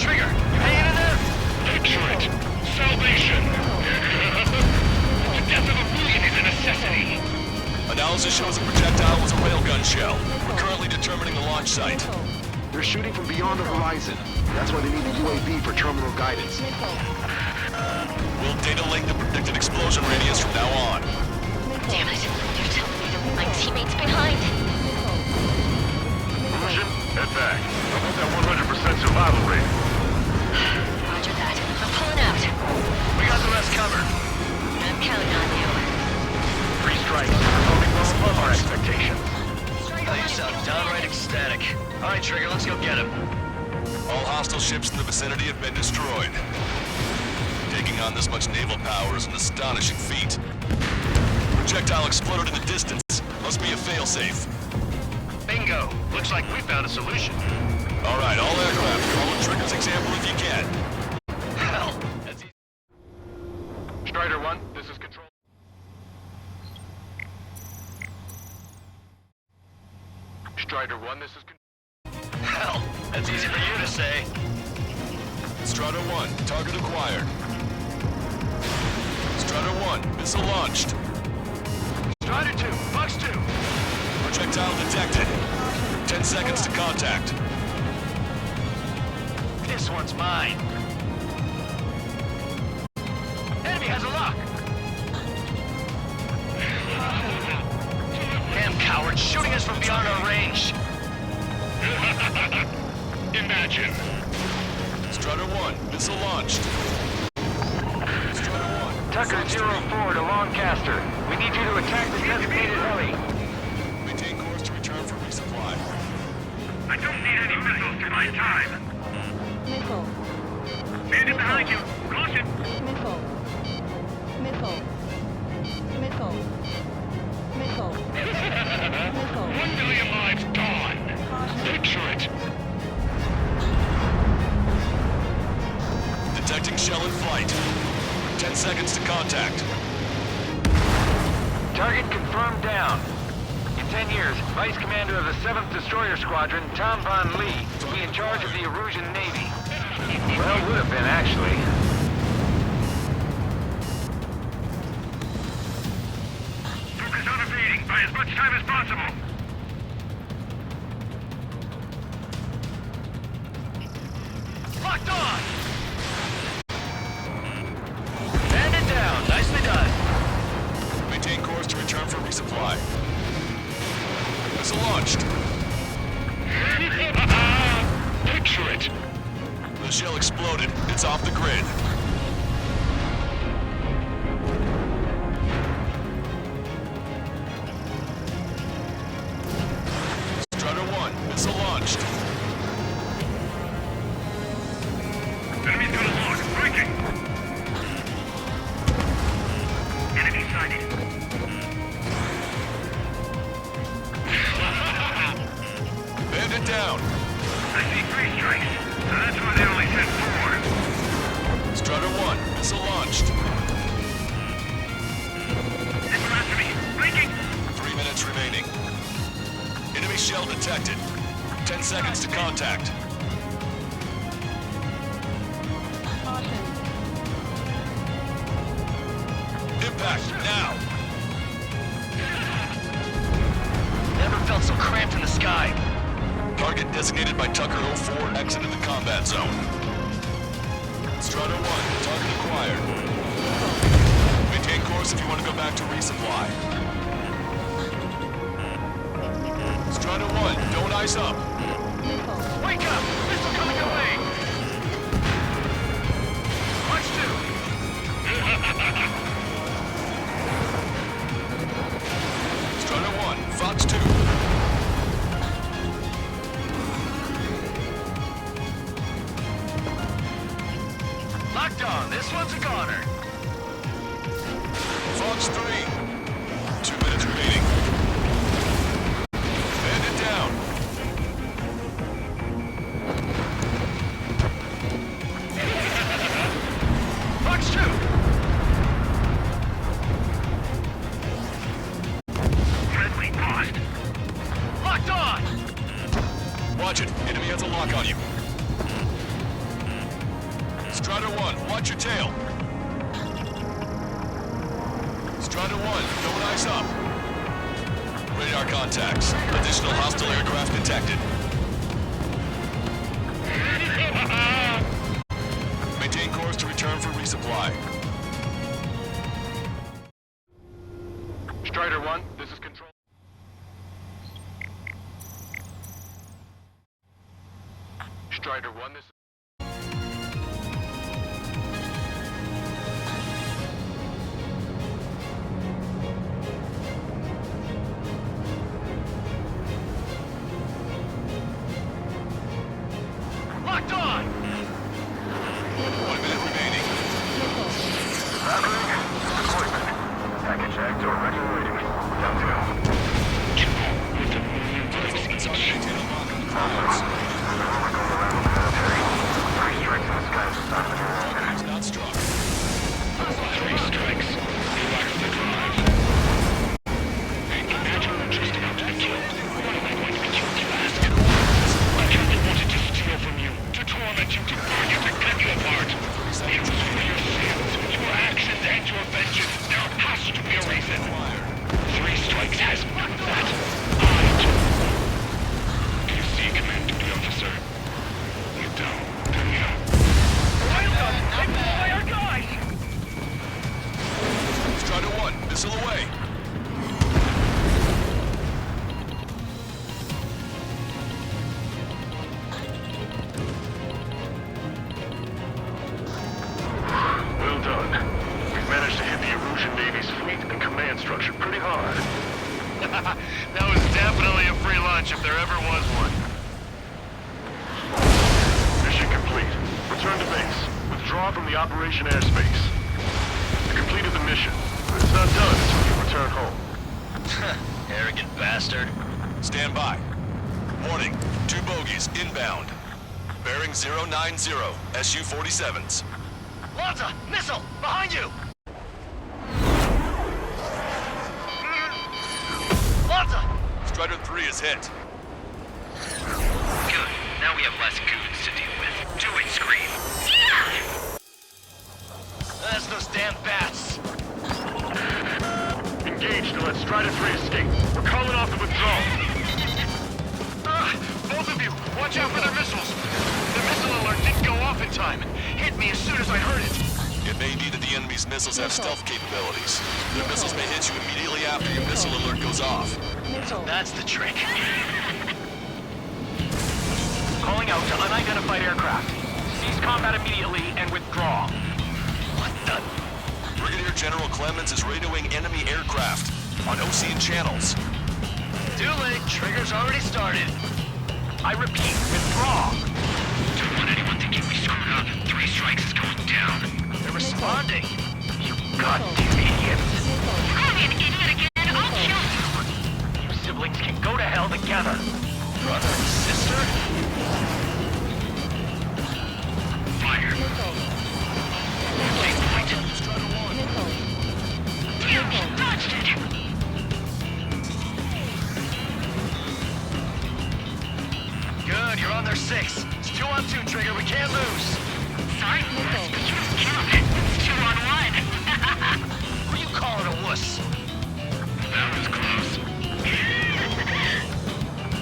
Trigger! You hanging in there? Picture it! Salvation! The death of a million is a necessity! Analysis shows the projectile was a railgun shell. We're currently determining the launch site. They're shooting from beyond the horizon. That's why they need the UAV for terminal guidance. We'll data link the predicted explosion radius from now on. Damn it. You're telling me to leave my teammates behind? Illusion, head back. I want that 100% survival rate. Roger that. I'm pulling out. We got the rest covered. I'm counting on you. 3 strikes. Moving well above our expectations. Oh, you sound downright ecstatic. All right, Trigger, let's go get him. All hostile ships in the vicinity have been destroyed. Taking on this much naval power is an astonishing feat. Projectile exploded in the distance. Must be a failsafe. Bingo. Looks like we found a solution. All right, all aircraft, follow Trigger's example if you can. Hell, that's easy. Strider 1, this is Control. Strider 1, this is Control. Hell, that's easy for you to say. Strider 1, target acquired. Strider 1, missile launched. Strider 2, Fox 2. Projectile detected. 10 seconds to contact. This one's mine. Enemy has a lock. Damn cowards, shooting us from beyond our range. Imagine. Strider 1, missile launched. Strider 1. Tucker 04 to Lancaster. We need you to attack the designated heli. Maintain course to return for resupply. I don't need any missiles to my time. Missile. Bandit behind you. Caution. Missile. Missile. Missile. Missile. Missile. 1 million lives gone. Picture it. Detecting shell in flight. 10 seconds to contact. Target confirmed down. In 10 years, Vice Commander of the 7th Destroyer Squadron, Tom Von Lee, will be in charge of the Erusian Navy. Well, would have been, actually. Focus on evading. Buy as much time as possible. Locked on! Bandit down. Nicely done. Maintain course to return for resupply. Missile launched. Picture it. The shell exploded. It's off the grid. Strider 1, missile launched. Enemy's got a lock. Breaking. Enemy sighted. Bandit down. I see 3 strikes. So that's why they only sent 4. Strider 1, missile launched. It's after me. Breaking. 3 minutes remaining. Enemy shell detected. 10 seconds to contact. Caution. Impact, now! Never felt so cramped in the sky. Target designated by Tucker 04 exited the combat zone. Strider 1, target acquired. Maintain course if you want to go back to resupply. Strider 1, don't ice up. Missile. Wake up! Missile coming your way! Watch 2! Strider 1, Fox 2. Locked on. This one's a goner. Fox 3. 2 minutes remaining. Bandit down. Fox 2! Friendly lost. Locked on! Watch it. Enemy has a lock on you. Strider 1, watch your tail. Strider 1, don't ice up. Radar contacts. Additional hostile aircraft detected. Maintain course to return for resupply. Strider 1, this is Control. Strider 1, this is... Locked on! 1 minute remaining. Equipment. Package checked or ready waiting. Down to go. It's on maintain a lock on the clouds. It's not struck. 3 strikes. He locks the drive. Imagine we're just about to be killed. What am I going to be killed, you ask? My captain wanted to steal from you, to torment you, to burn you, to cut you apart. It was for your sins, your actions, and your vengeance. There has to be a reason. 3 strikes has that. Do you see, Command Duty Officer? You don't, do you? Railgun! They blew away our guys! Strider 1, missile away. Well done. We've managed to hit the Erusian Navy's fleet and command structure pretty hard. That was definitely a free lunch if there ever was one. Mission complete. Return to base. Withdraw from the operation airspace. You completed the mission, but it's not done until you return home. Arrogant bastard. Stand by. Warning, 2 bogies inbound. Bearing 090, SU-47s. Lanza! Missile! Behind you! Lanza! Strider 3 is hit. Good. Now we have less goons to deal with. Do it, Scream! That's those damn bats! Engage to let Strider 3 escape. We're calling off the withdrawal. Both of you, watch out for their missiles! The missile alert didn't go off in time and hit me as soon as I heard it. It may be that the enemy's missiles have stealth capabilities. Their missiles may hit you immediately after your missile alert goes off. That's the trick. Calling out to unidentified aircraft. Cease combat immediately and withdraw. What the? Brigadier General Clemens is radioing enemy aircraft on Ocean channels. Too late. Trigger's already started. I repeat, withdraw. Don't want anyone thinking we screwed up. 3 strikes is going down. They're responding. You goddamn idiots. I'm an idiot again. I'll kill you. You siblings can go to hell together. Brother and sister? Fire. Take point. You dodged it. Good, you're on their 6. It's 2 on 2, Trigger. We can't lose. Sorry, but you don't count. It's 2 on 1. Who you calling a wuss? That was close.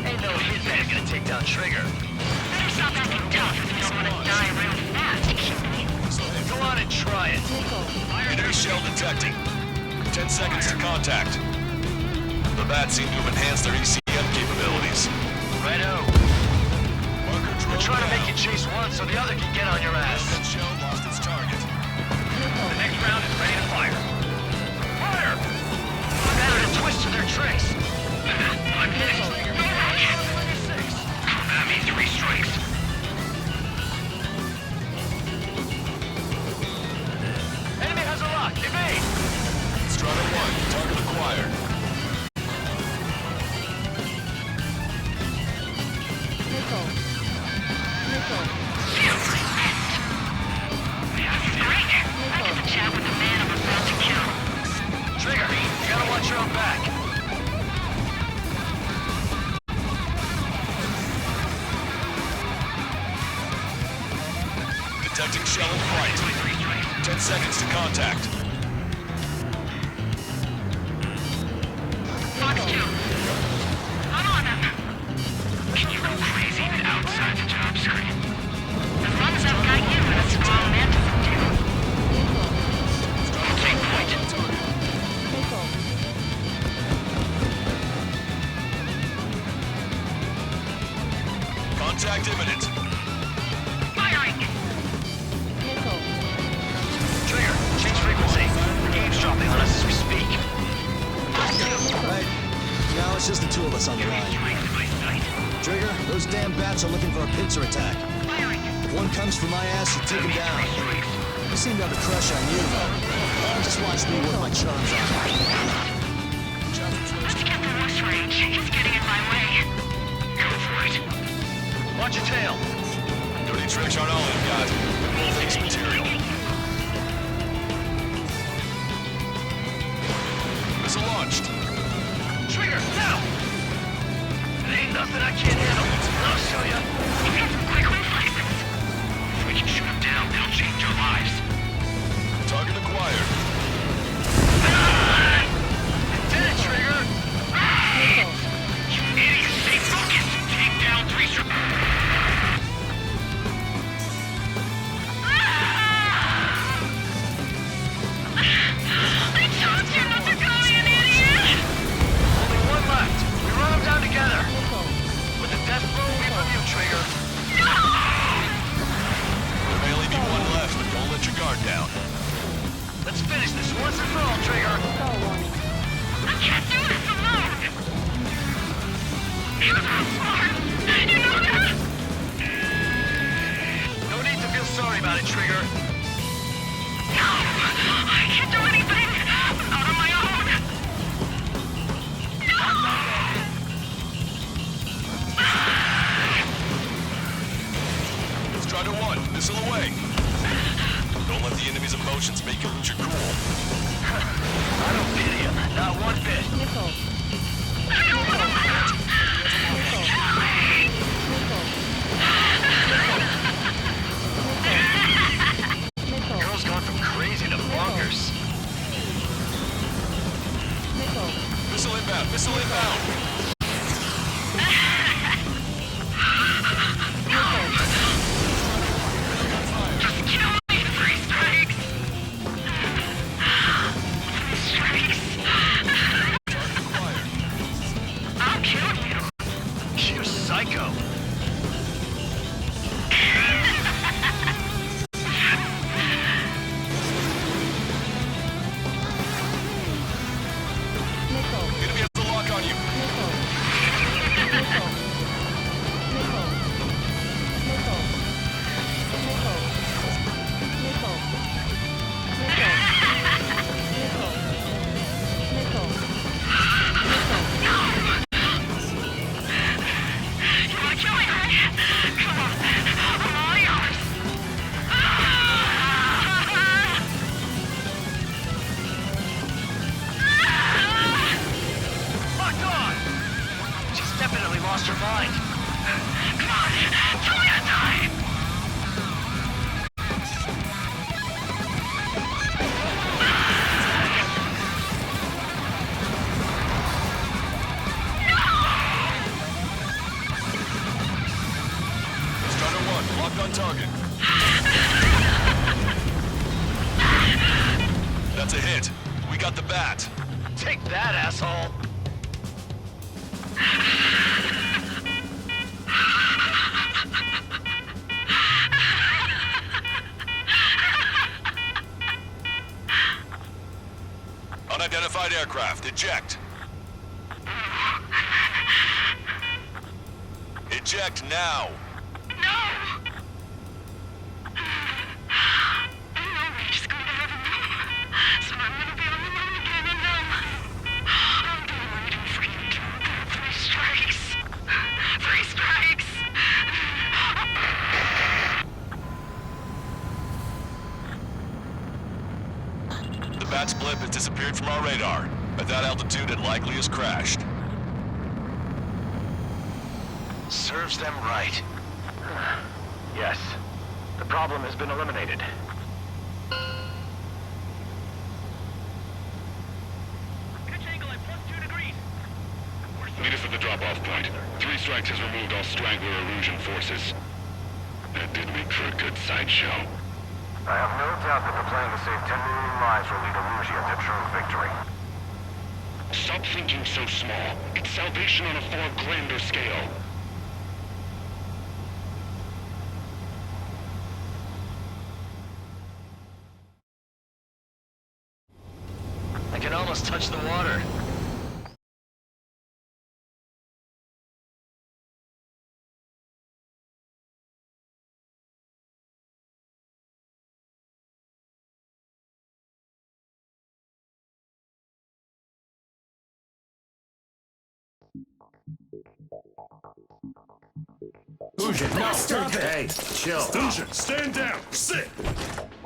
Ain't no his ass gonna take down Trigger. Better stop acting tough if you don't want to die real fast, cutie. Go on and try it. Enemy shell detecting. 10 seconds to contact. The bats seem to have enhanced their ECM capabilities. Righto. We're trying to make you chase one so the other can get on your ass. That shell lost its target. The next round is ready to fire. Fire! Better to twist to their tricks. I'm hit. That means 3 strikes. Enemy has a lock. Evade! Strider 1, target acquired. Great. I get to chat with the man I'm about to kill. Trigger, you gotta watch your own back. Detecting shell in flight. 10 seconds to contact. Fox 2. I'm on them. Can you go crazy outside the job screen? As long as I've got you and a small mantis to do. Take point. Contact imminent. Firing. Trigger, change frequency. They're eavesdropping on us as we speak. Right. Now it's just the 2 of us on the line. Trigger, those damn bats are looking for a pincer attack. If one comes for my ass, you take him down. You seem to have a crush on you, though. Just watch me work my charms on you. Let's get the rush range. It's getting in my way. Right. Watch your tail. Dirty tricks aren't all we've got. We'll take some material. Missile launched. Trigger, now! There ain't nothing I can't handle. I'll show ya. You've got some quick reflexes. If we can shoot them down, they'll change our lives. Target acquired. Did it, Trigger! You idiot! Stay focused! Take down 3 strikes. I told you not to call me an idiot! Only one left. We run them down together. With the death blow, we from you, Trigger. There may only be one left, but don't let your guard down. Let's finish this once and for all, Trigger. I can't do this alone! You're not smart! You know that? No need to feel sorry about it, Trigger. No! I can't do anything! Not on my own! Strider 1, missile away. Don't let the enemy's emotions make you lose your cool. I don't pity him. Not one bit. Girl's gone from crazy to bonkers. Missile inbound, missile inbound. Just kill me! 3 strikes! 3 strikes! I'll kill you! You psycho. Enemy has the lock on you. You wanna kill me, right? Come on! I'm all yours! Locked on! She's definitely lost her mind. Come on! Tell me to die! Strider 1, locked on target. That's a hit. We got the bat. Take that, asshole! Unidentified aircraft, eject. Eject now. No! Nobody's going to heaven now. So I'm gonna be on the run again and I'm gonna wait for you to 3 strikes. 3 strikes! The bat's blip has disappeared from our radar. At that altitude, it likely has crashed. Serves them right. Yes. The problem has been eliminated. Meet us at the drop-off point. 3 strikes has removed all straggler Erusian forces. That did make for a good sideshow. I have no doubt that the plan to save 10 million lives will lead Erusia to true victory. Stop thinking so small. It's salvation on a far grander scale. I can almost touch the water. Fusion, no, stop it! Hey, chill. Fusion, stand down. Sit.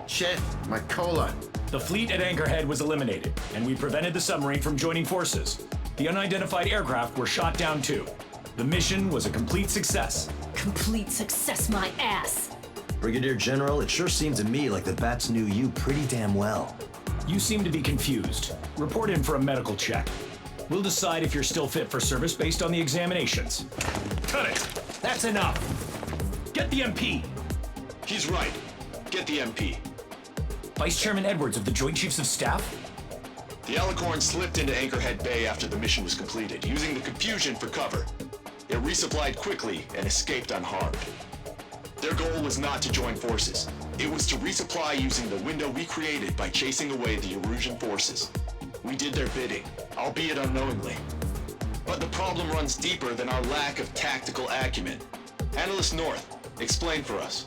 Shit, my cola. The fleet at Anchorhead was eliminated, and we prevented the submarine from joining forces. The unidentified aircraft were shot down too. The mission was a complete success. Complete success, my ass. Brigadier General, it sure seems to me like the bats knew you pretty damn well. You seem to be confused. Report in for a medical check. We'll decide if you're still fit for service based on the examinations. Cut it! That's enough! Get the MP! He's right. Get the MP. Vice Chairman Edwards of the Joint Chiefs of Staff? The Alicorn slipped into Anchorhead Bay after the mission was completed, using the confusion for cover. It resupplied quickly and escaped unharmed. Their goal was not to join forces. It was to resupply using the window we created by chasing away the Erusian forces. We did their bidding, albeit unknowingly. But the problem runs deeper than our lack of tactical acumen. Analyst North, explain for us.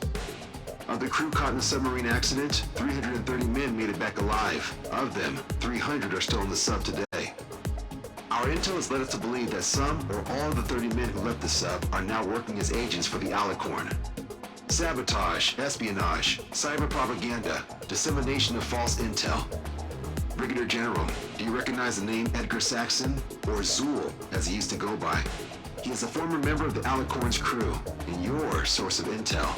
Of the crew caught in the submarine accident, 330 men made it back alive. Of them, 300 are still in the sub today. Our intel has led us to believe that some or all of the 30 men who left the sub are now working as agents for the Alicorn. Sabotage, espionage, cyber propaganda, dissemination of false intel. Brigadier General, do you recognize the name Edgar Saxon, or Zool, as he used to go by? He is a former member of the Alicorn's crew, and your source of intel.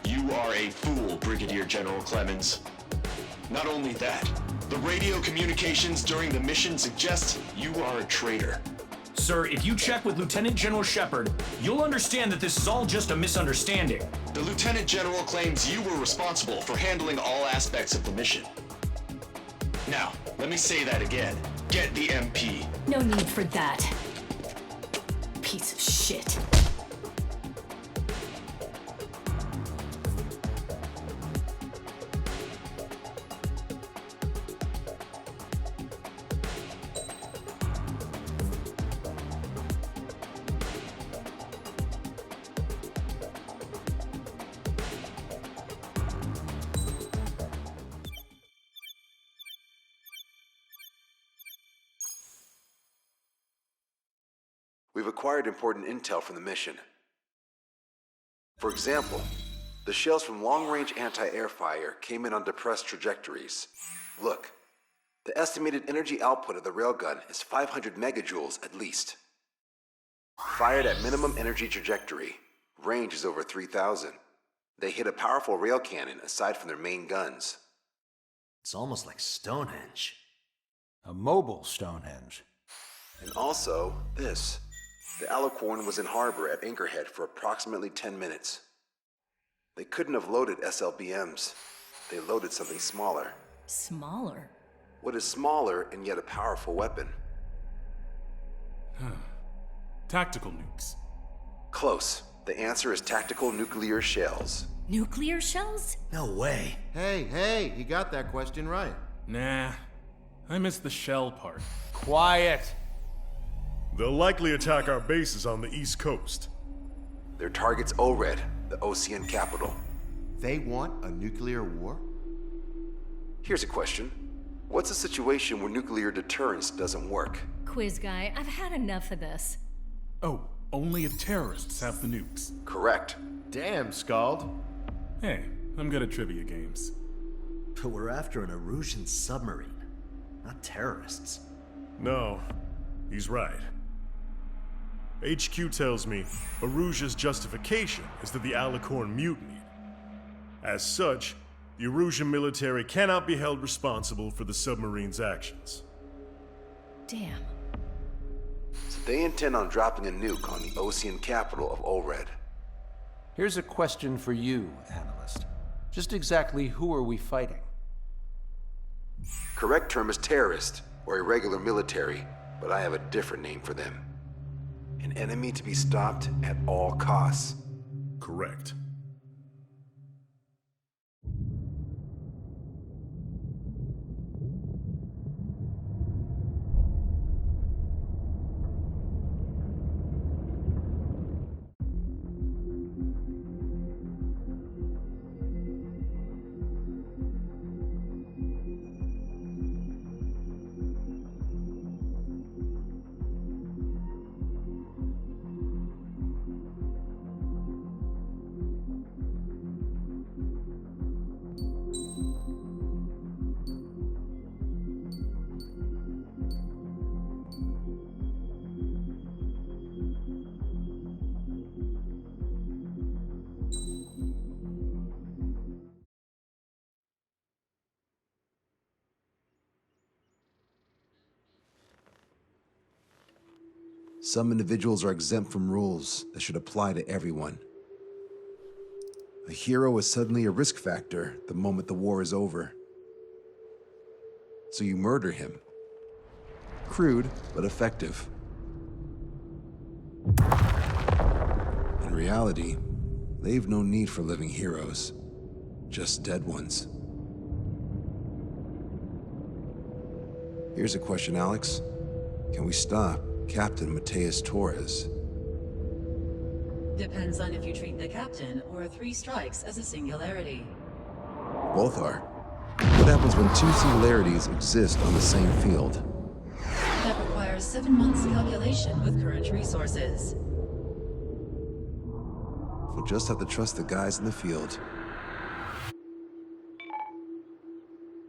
You are a fool, Brigadier General Clemens. Not only that, the radio communications during the mission suggest you are a traitor. Sir, if you check with Lieutenant General Shepard, you'll understand that this is all just a misunderstanding. The Lieutenant General claims you were responsible for handling all aspects of the mission. Now, let me say that again. Get the MP. No need for that. Piece of shit. We've acquired important intel from the mission. For example, the shells from long-range anti-air fire came in on depressed trajectories. Look, the estimated energy output of the railgun is 500 megajoules at least. Fired at minimum energy trajectory, range is over 3,000. They hit a powerful rail cannon aside from their main guns. It's almost like Stonehenge. A mobile Stonehenge. And also, this. The Alicorn was in harbor at Anchorhead for approximately 10 minutes. They couldn't have loaded SLBMs. They loaded something smaller. Smaller? What is smaller and yet a powerful weapon? Tactical nukes. Close. The answer is tactical nuclear shells. Nuclear shells? No way. Hey, you got that question right. Nah, I missed the shell part. Quiet. They'll likely attack our bases on the East Coast. Their target's ORED, the Ocean capital. They want a nuclear war? Here's a question. What's a situation where nuclear deterrence doesn't work? Quiz guy, I've had enough of this. Oh, only if terrorists have the nukes. Correct. Damn, Scald. Hey, I'm good at trivia games. But we're after an Erusian submarine, not terrorists. No, he's right. HQ tells me Erusia's justification is that the Alicorn mutinied. As such, the Erusian military cannot be held responsible for the submarine's actions. Damn. So they intend on dropping a nuke on the Ocean capital of ORED. Here's a question for you, analyst. Just exactly who are we fighting? Correct term is terrorist, or irregular military, but I have a different name for them. An enemy to be stopped at all costs. Correct. Some individuals are exempt from rules that should apply to everyone. A hero is suddenly a risk factor the moment the war is over. So you murder him. Crude, but effective. In reality, they've no need for living heroes, just dead ones. Here's a question, Alex. Can we stop Captain Mateus Torres? Depends on if you treat the captain or 3 strikes as a singularity. Both are. What happens when 2 singularities exist on the same field? That requires 7 months calculation with current resources. We'll just have to trust the guys in the field.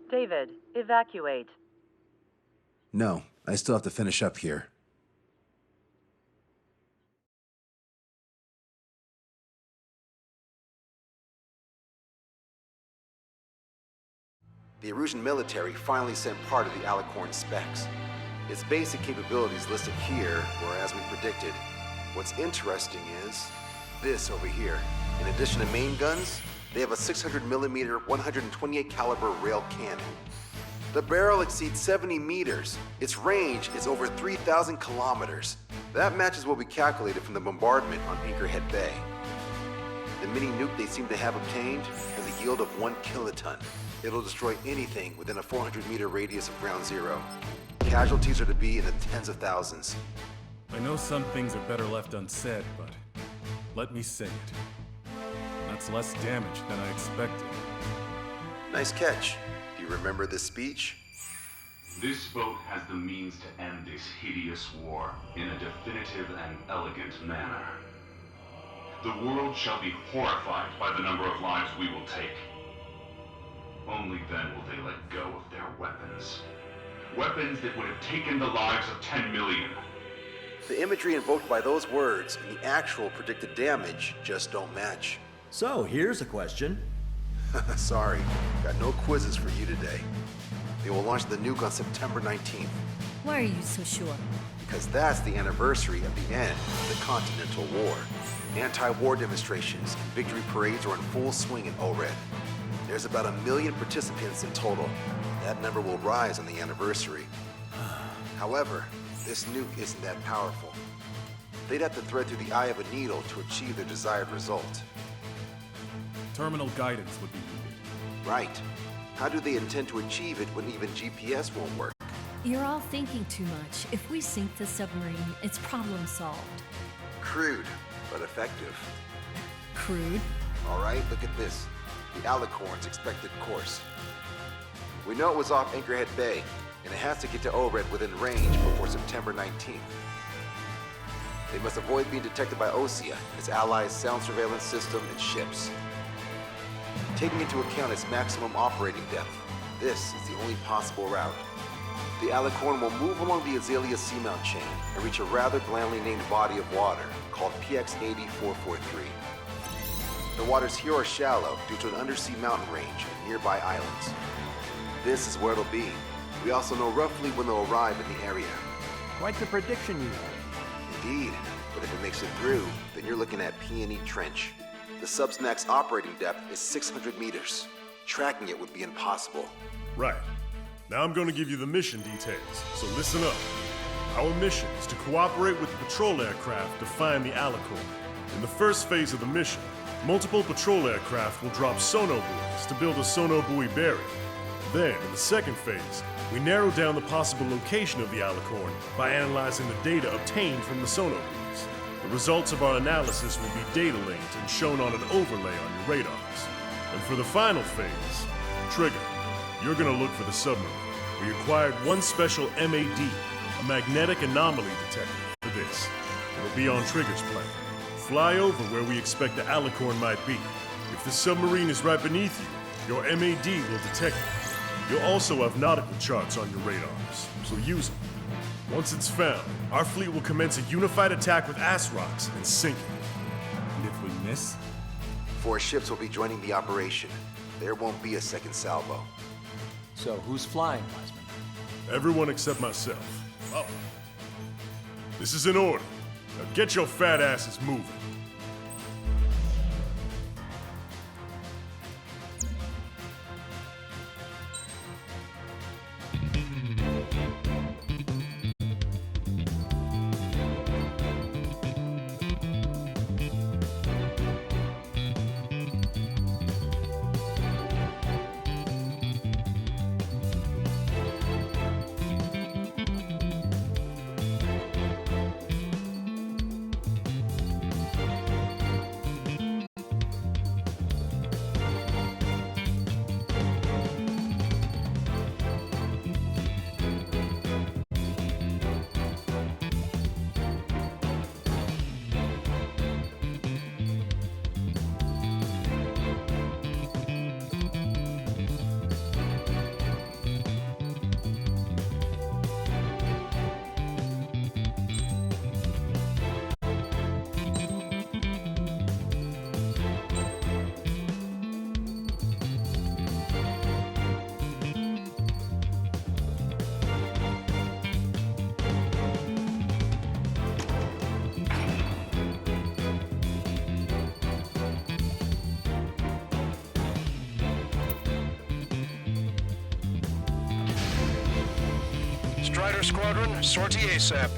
David, evacuate. No, I still have to finish up here. The Erusian military finally sent part of the Alicorn specs. Its basic capabilities listed here were as we predicted. What's interesting is this over here. In addition to main guns, they have a 600mm 128 caliber rail cannon. The barrel exceeds 70 meters. Its range is over 3,000 kilometers. That matches what we calculated from the bombardment on Anchorhead Bay. The mini nuke they seem to have obtained has a yield of 1 kiloton. It'll destroy anything within a 400-meter radius of ground zero. Casualties are to be in the tens of thousands. I know some things are better left unsaid, but let me say it. That's less damage than I expected. Nice catch. Do you remember this speech? This vote has the means to end this hideous war in a definitive and elegant manner. The world shall be horrified by the number of lives we will take. Only then will they let go of their weapons. Weapons that would have taken the lives of 10 million. The imagery invoked by those words and the actual predicted damage just don't match. So, here's a question. Sorry, got no quizzes for you today. They will launch the nuke on September 19th. Why are you so sure? Because that's the anniversary of the end of the Continental War. Anti-war demonstrations and victory parades are in full swing in ORED. There's about 1 million participants in total. That number will rise on the anniversary. However, this nuke isn't that powerful. They'd have to thread through the eye of a needle to achieve their desired result. Terminal guidance would be needed. Right. How do they intend to achieve it when even GPS won't work? You're all thinking too much. If we sink the submarine, it's problem solved. Crude, but effective. Crude? All right, look at this. The Alicorn's expected course. We know it was off Anchorhead Bay, and it has to get to ORED within range before September 19th. They must avoid being detected by OSIA, its allies' sound surveillance system, and ships. Taking into account its maximum operating depth, this is the only possible route. The Alicorn will move along the Azalea seamount chain and reach a rather blandly named body of water called PX-80443. The waters here are shallow due to an undersea mountain range and nearby islands. This is where it'll be. We also know roughly when they'll arrive in the area. Quite the prediction you have. Indeed, but if it makes it through, then you're looking at P&E Trench. The sub's max operating depth is 600 meters. Tracking it would be impossible. Right. Now I'm going to give you the mission details, so listen up. Our mission is to cooperate with the patrol aircraft to find the Alicorn. In the first phase of the mission, multiple patrol aircraft will drop sono buoys to build a sono buoy barrier. Then, in the second phase, we narrow down the possible location of the Alicorn by analyzing the data obtained from the sono buoys. The results of our analysis will be data linked and shown on an overlay on your radars. And for the final phase, Trigger, you're gonna look for the submarine. We acquired one special MAD, a magnetic anomaly detector, for this. It'll be on Trigger's plane. Fly over where we expect the Alicorn might be. If the submarine is right beneath you, your MAD will detect it. You'll also have nautical charts on your radars, so use them. Once it's found, our fleet will commence a unified attack with ass rocks and sink it. And if we miss? 4 ships will be joining the operation. There won't be a second salvo. So who's flying, Wiseman? Everyone except myself. Oh. This is an order. Now get your fat asses moving. Strider Squadron, sortie ASAP.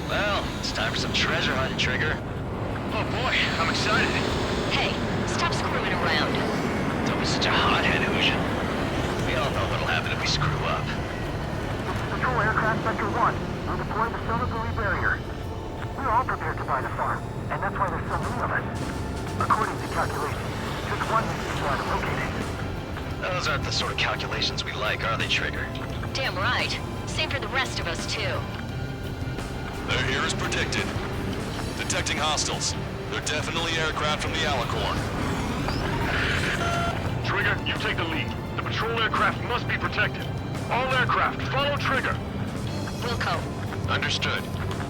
Well, it's time for some treasure hunt, Trigger. Oh boy, I'm excited. Hey, stop screwing around. Don't be such a hothead, Hoosian. We all know what'll happen if we screw up. Patrol aircraft Sector 1. We'll deploy the solar buoy barrier. We're all prepared to buy the farm, and that's why there's so many of us. According to calculations, just one needs to try to locate it. Those aren't the sort of calculations we like, are they, Trigger? Damn right. Same for the rest of us, too. They're here as predicted. Detecting hostiles. They're definitely aircraft from the Alicorn. Trigger, you take the lead. The patrol aircraft must be protected. All aircraft, follow Trigger. Wilco. Understood.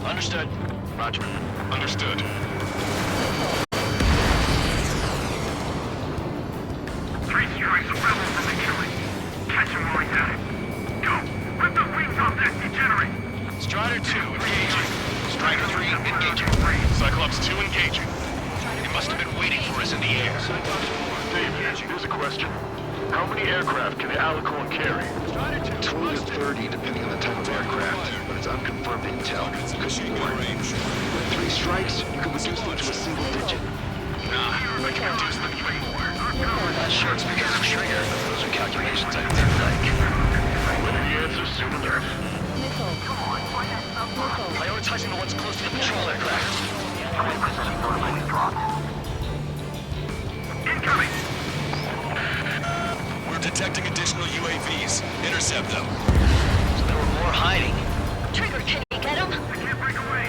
Understood. Roger. Understood. Three strikes of rebels from the killing. Catch him while he's at it. Go! Rip the wings off that degenerate! Strider 2, engaging. Strider 3, engaging. Cyclops 2 engaging. They must have been waiting for us in the air. David, here's a question. How many aircraft can the Alicorn carry? 20 to 30, depending on the type of aircraft, but it's unconfirmed intel. Could be more. With 3 strikes, you could reduce them to a single digit. Nah, I can reduce them even more. Not sure it's because of Trigger, but those are calculations I did like. When the answer soon enough. Prioritizing the ones close to the patrol aircraft. Incoming! We're detecting additional UAVs. Intercept them. So there were more hiding. Trigger, can you get him? I can't break away!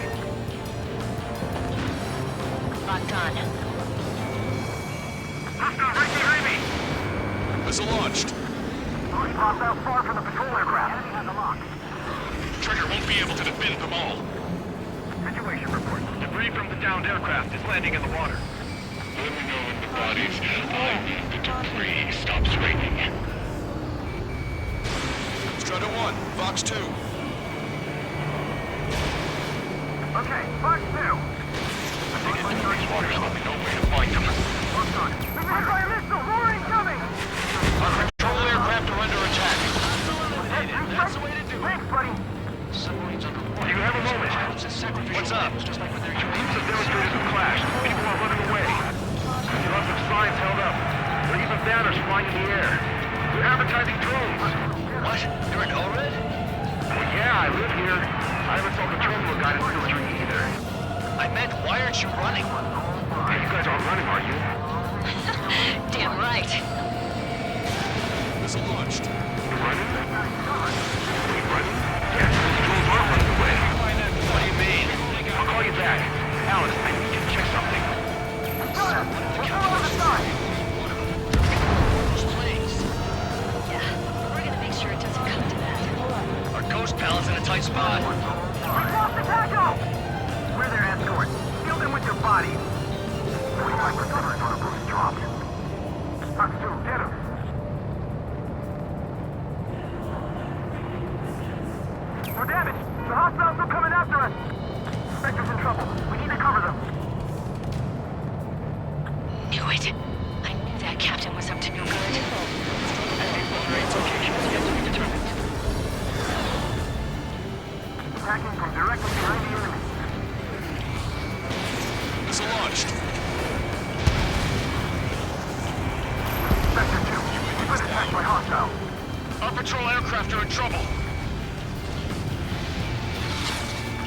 Locked on. Hostile right behind me! Missile launched. Only popped out far from the patrol aircraft. Enemy has a lock. Trigger won't be able to defend them all. Situation report. Debris from the downed aircraft is landing in the water. Let me know when the bodies. I need the debris stops raining. Strider 1, Fox 2. Okay, Fox 2. They get into these waters, let me know where to find them. Worked on it. Hit by a missile! More incoming! Our patrol aircraft are under attack. That's the way to do it. Thanks, buddy. Submarines underwater. You have a moment. What's up? Just like when they're teams of demonstrators have clashed. People are running away. You lots of signs held up. There are even banners flying in the air. They're advertising drones. What? You're an Anchorhead? Well, yeah, I live here. I haven't saw the terminal guide in Seal Street either. I meant, why aren't you running? Hey, you guys aren't running, are you? Damn right. Missile launched. Running? Wait, running? Yes, those drones are running away. What do you mean? tight spot. We lost the tackle! We're their escort. Fill them with your bodies. 45% on a boost dropped. Us two, get him. We're damaged. The hostiles are coming after us. Spectre's in trouble. We need to cover them. Knew it. I knew that captain was up to no good. Raid's location is yet to be determined. Attacking from directly behind the enemy. Missile launched. Sector 2, we've been attacked by hostiles. Our patrol aircraft are in trouble.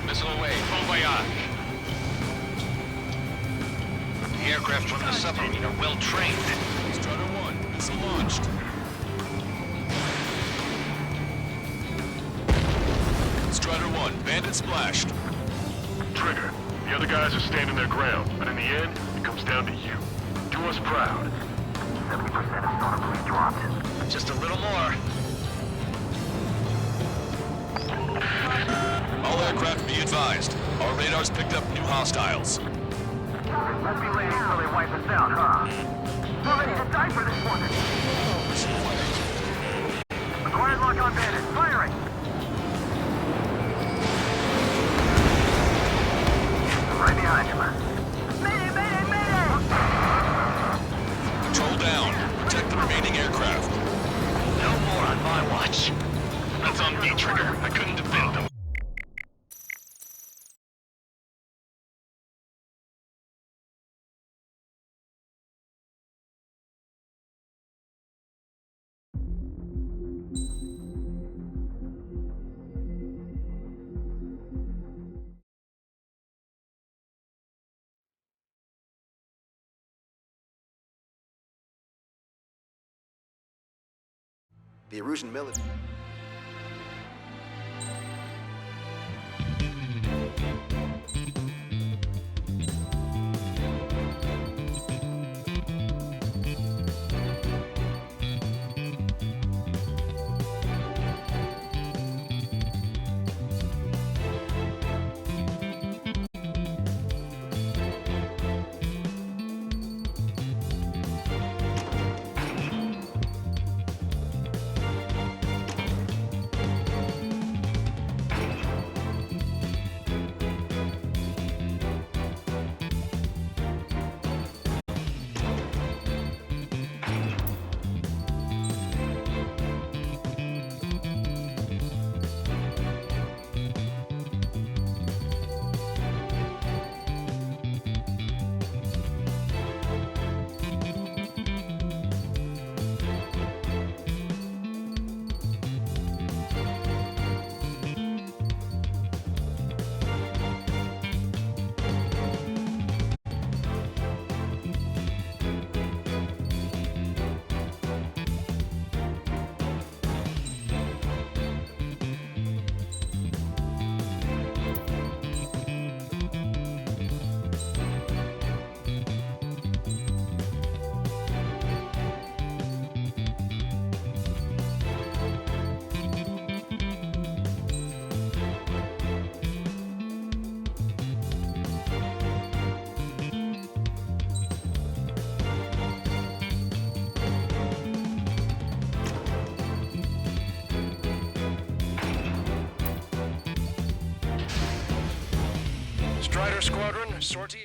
Missile away. Bon voyage. The aircraft from the submarine are well trained. Strider 1, missile launched. Strider 1, bandit splashed. Trigger, the other guys are standing their ground, but in the end, it comes down to you. Do us proud. 70% of sonar boost dropped. Just a little more. All aircraft be advised. Our radars picked up new hostiles. Let's be waiting until they wipe us out, huh? We're ready to die for this one. Acquired lock on bandit. Firing! Right behind you. Mayday, mayday, mayday! Control down. Protect the remaining aircraft. No more on my watch. That's on me, Trigger. I couldn't defend them. The Erusian military. Strider Squadron, sortie.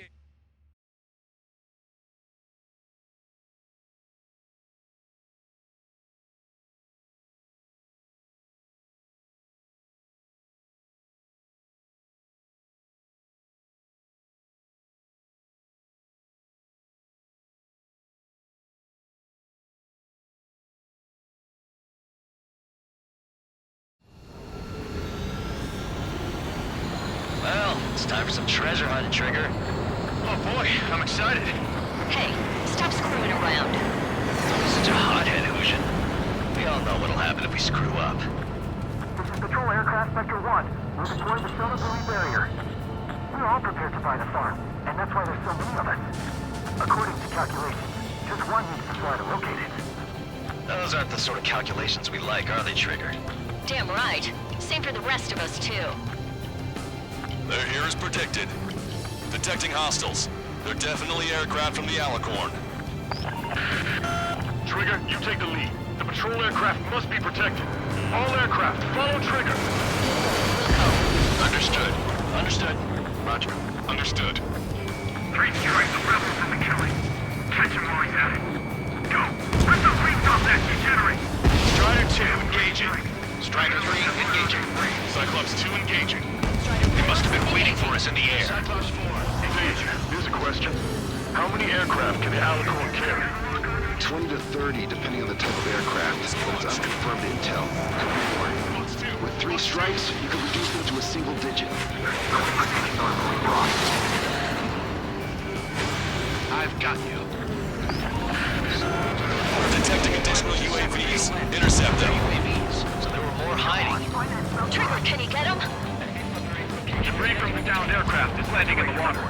Well, it's time for some treasure hunting, Trigger. Oh boy, I'm excited. Hey, stop screwing around. Such a hothead, Illusion. We all know what'll happen if we screw up. This is Patrol Aircraft Sector 1. We're deploying the sonar buoy barrier. We're all prepared to buy the farm, and that's why there's so many of us. According to calculations, just one needs to fly to locate it. Those aren't the sort of calculations we like, are they, Trigger? Damn right. Same for the rest of us, too. They're here as predicted. Detecting hostiles. They're definitely aircraft from the Alicorn. Trigger, you take the lead. The patrol aircraft must be protected. All aircraft, follow Trigger. Understood. Understood. Roger. Understood. 3 strikes of rebels in the killing. Catch him while he's at it. Go. Let those wings off that degenerate. Strider 2 engaging. Strider 3 engaging. Cyclops 2 engaging. They must have been waiting for us in the air. Cyclops 4. Engage. Here's a question. How many aircraft can the Alicorn carry? 20 to 30, depending on the type of aircraft. It's unconfirmed intel. Could be more. With 3 strikes, you can reduce them to a single digit. I've got you. Detecting additional UAVs. Intercept them. So there were more hiding. Trigger, can you get him? Debris from the downed aircraft is landing in the water.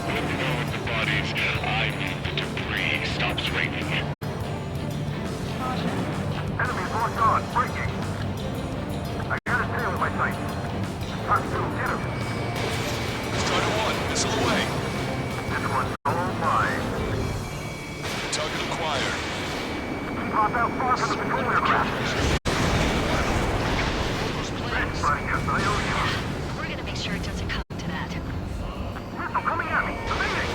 The bodies. I mean the debris stops raining. Enemy locked on. Breaking. I got a tail in my sight. Talk to him. Get him. Strider 1, missile away. This one's all mine. Target acquired. Pop out far from the patrol aircraft. Thanks, buddy. Yes, I owe you. We're gonna make sure it doesn't come to that. Missile coming at me. Evading.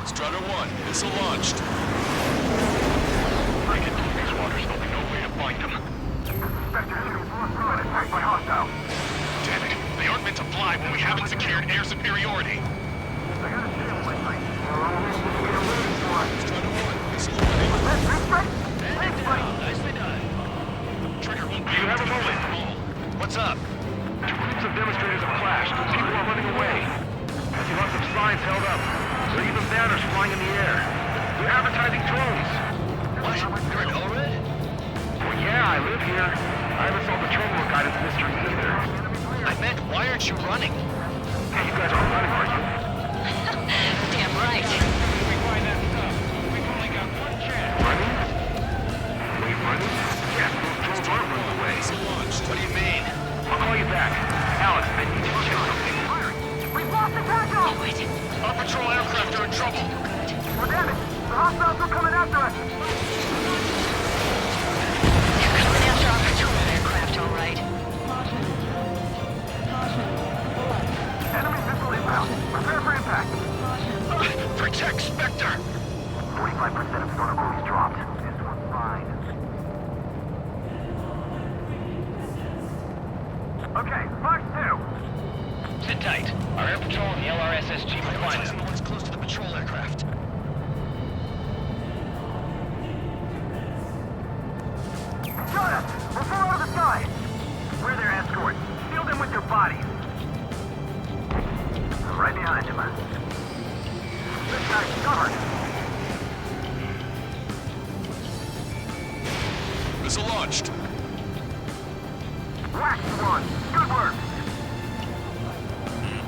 Strider 1, missile launched. I can do these waters. There'll be no way to find them. Spectre enemy broad attacked by hostiles. Damn it. They aren't meant to fly when we haven't secured air superiority. I got a tail in my sight. Strider 1, missile away. Thanks, buddy. Nicely done. Trigger won't be Do you have a able to moment? use it all. What's up? 2 groups of demonstrators have clashed. People are running away. I see lots of signs held up. There are even banners flying in the air. They're advertising drones. What? You're in Anchorhead? Well, yeah, I live here. I haven't solved the terminal guidance mystery either. I meant, why aren't you running? Hey, you guys aren't running, are you? Damn right. We find that stuff. We've only got one chance. Running? Wait, running? Yes, those drones aren't running away. Missile launched. What do you mean? I'll call you back. Alex, I need to check something. We've lost the tackle! Oh, wait. Our patrol aircraft are in trouble. Well, damn it! The hostiles are coming after us! You're coming after our patrol aircraft, all right. Enemy missile inbound. Prepare for impact. Protect Spectre. 45% of sonar buoys dropped. This one's fine. Okay, Fox 2. Sit tight. Our air patrol and the LRSSG will find them. The ones close to the patrol aircraft. Got us! We'll fall out of the sky! We're their escort. Seal them with your bodies. I'm right behind him. This guy's covered. Missile launched. Whacked one. Good work.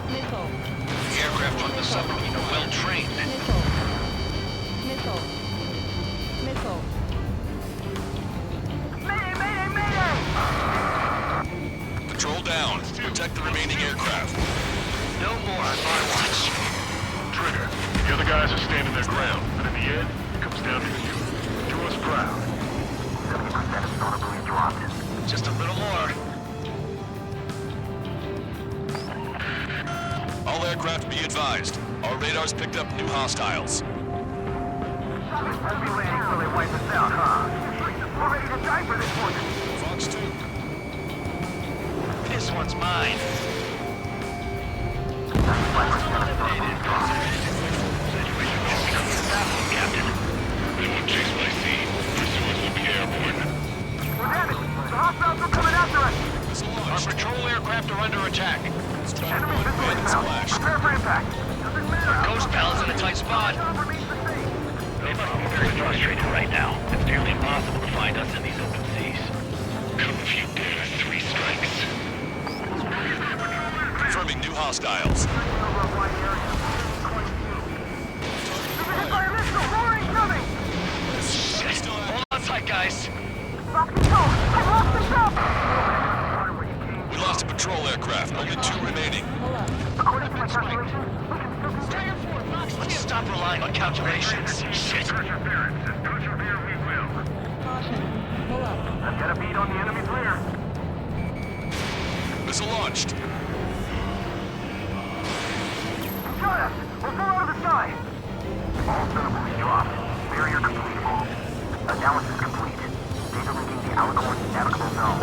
The aircraft on the submarine are well trained. Mayday, mayday, mayday! Control down. Protect the remaining aircraft. No more on my watch. Trigger, the other guys are standing their ground, but in the end, it comes down to you. Do us proud. 70% of sonar buoys dropped. Just a little more. All aircraft be advised. Our radars picked up new hostiles. Won't be waiting till they wipe us out, huh? We're ready to die for this one. Fox 2. This one's mine. 95% of sonar buoys dropped. Situation is becoming baffling, Captain. They won't chase by sea. Pursuers will be airborne. Well, damn it! The hostiles are coming after us! Missile Our launched. patrol aircraft are under attack. Strider Enemy 1, missile bandit inbound. splash. Prepare for impact. Doesn't matter. Ghost Pal's in a tight spot. They must be very frustrated right now. It's nearly impossible to find us in these open seas. Come if you dare, 3 strikes. Confirming new hostiles. Hold on tight, guys. Lock control! I lost the ship! Only 2 remaining. According to my calculations, Let's stop relying on calculations. Shit. perseverance, and persevere we will. I've got a bead on the enemy's rear. Missile launched. Got us! We'll pull out of the side! All syllables dropped. Barrier completable. Analysis complete. Data linking the Alicorn navigable zone.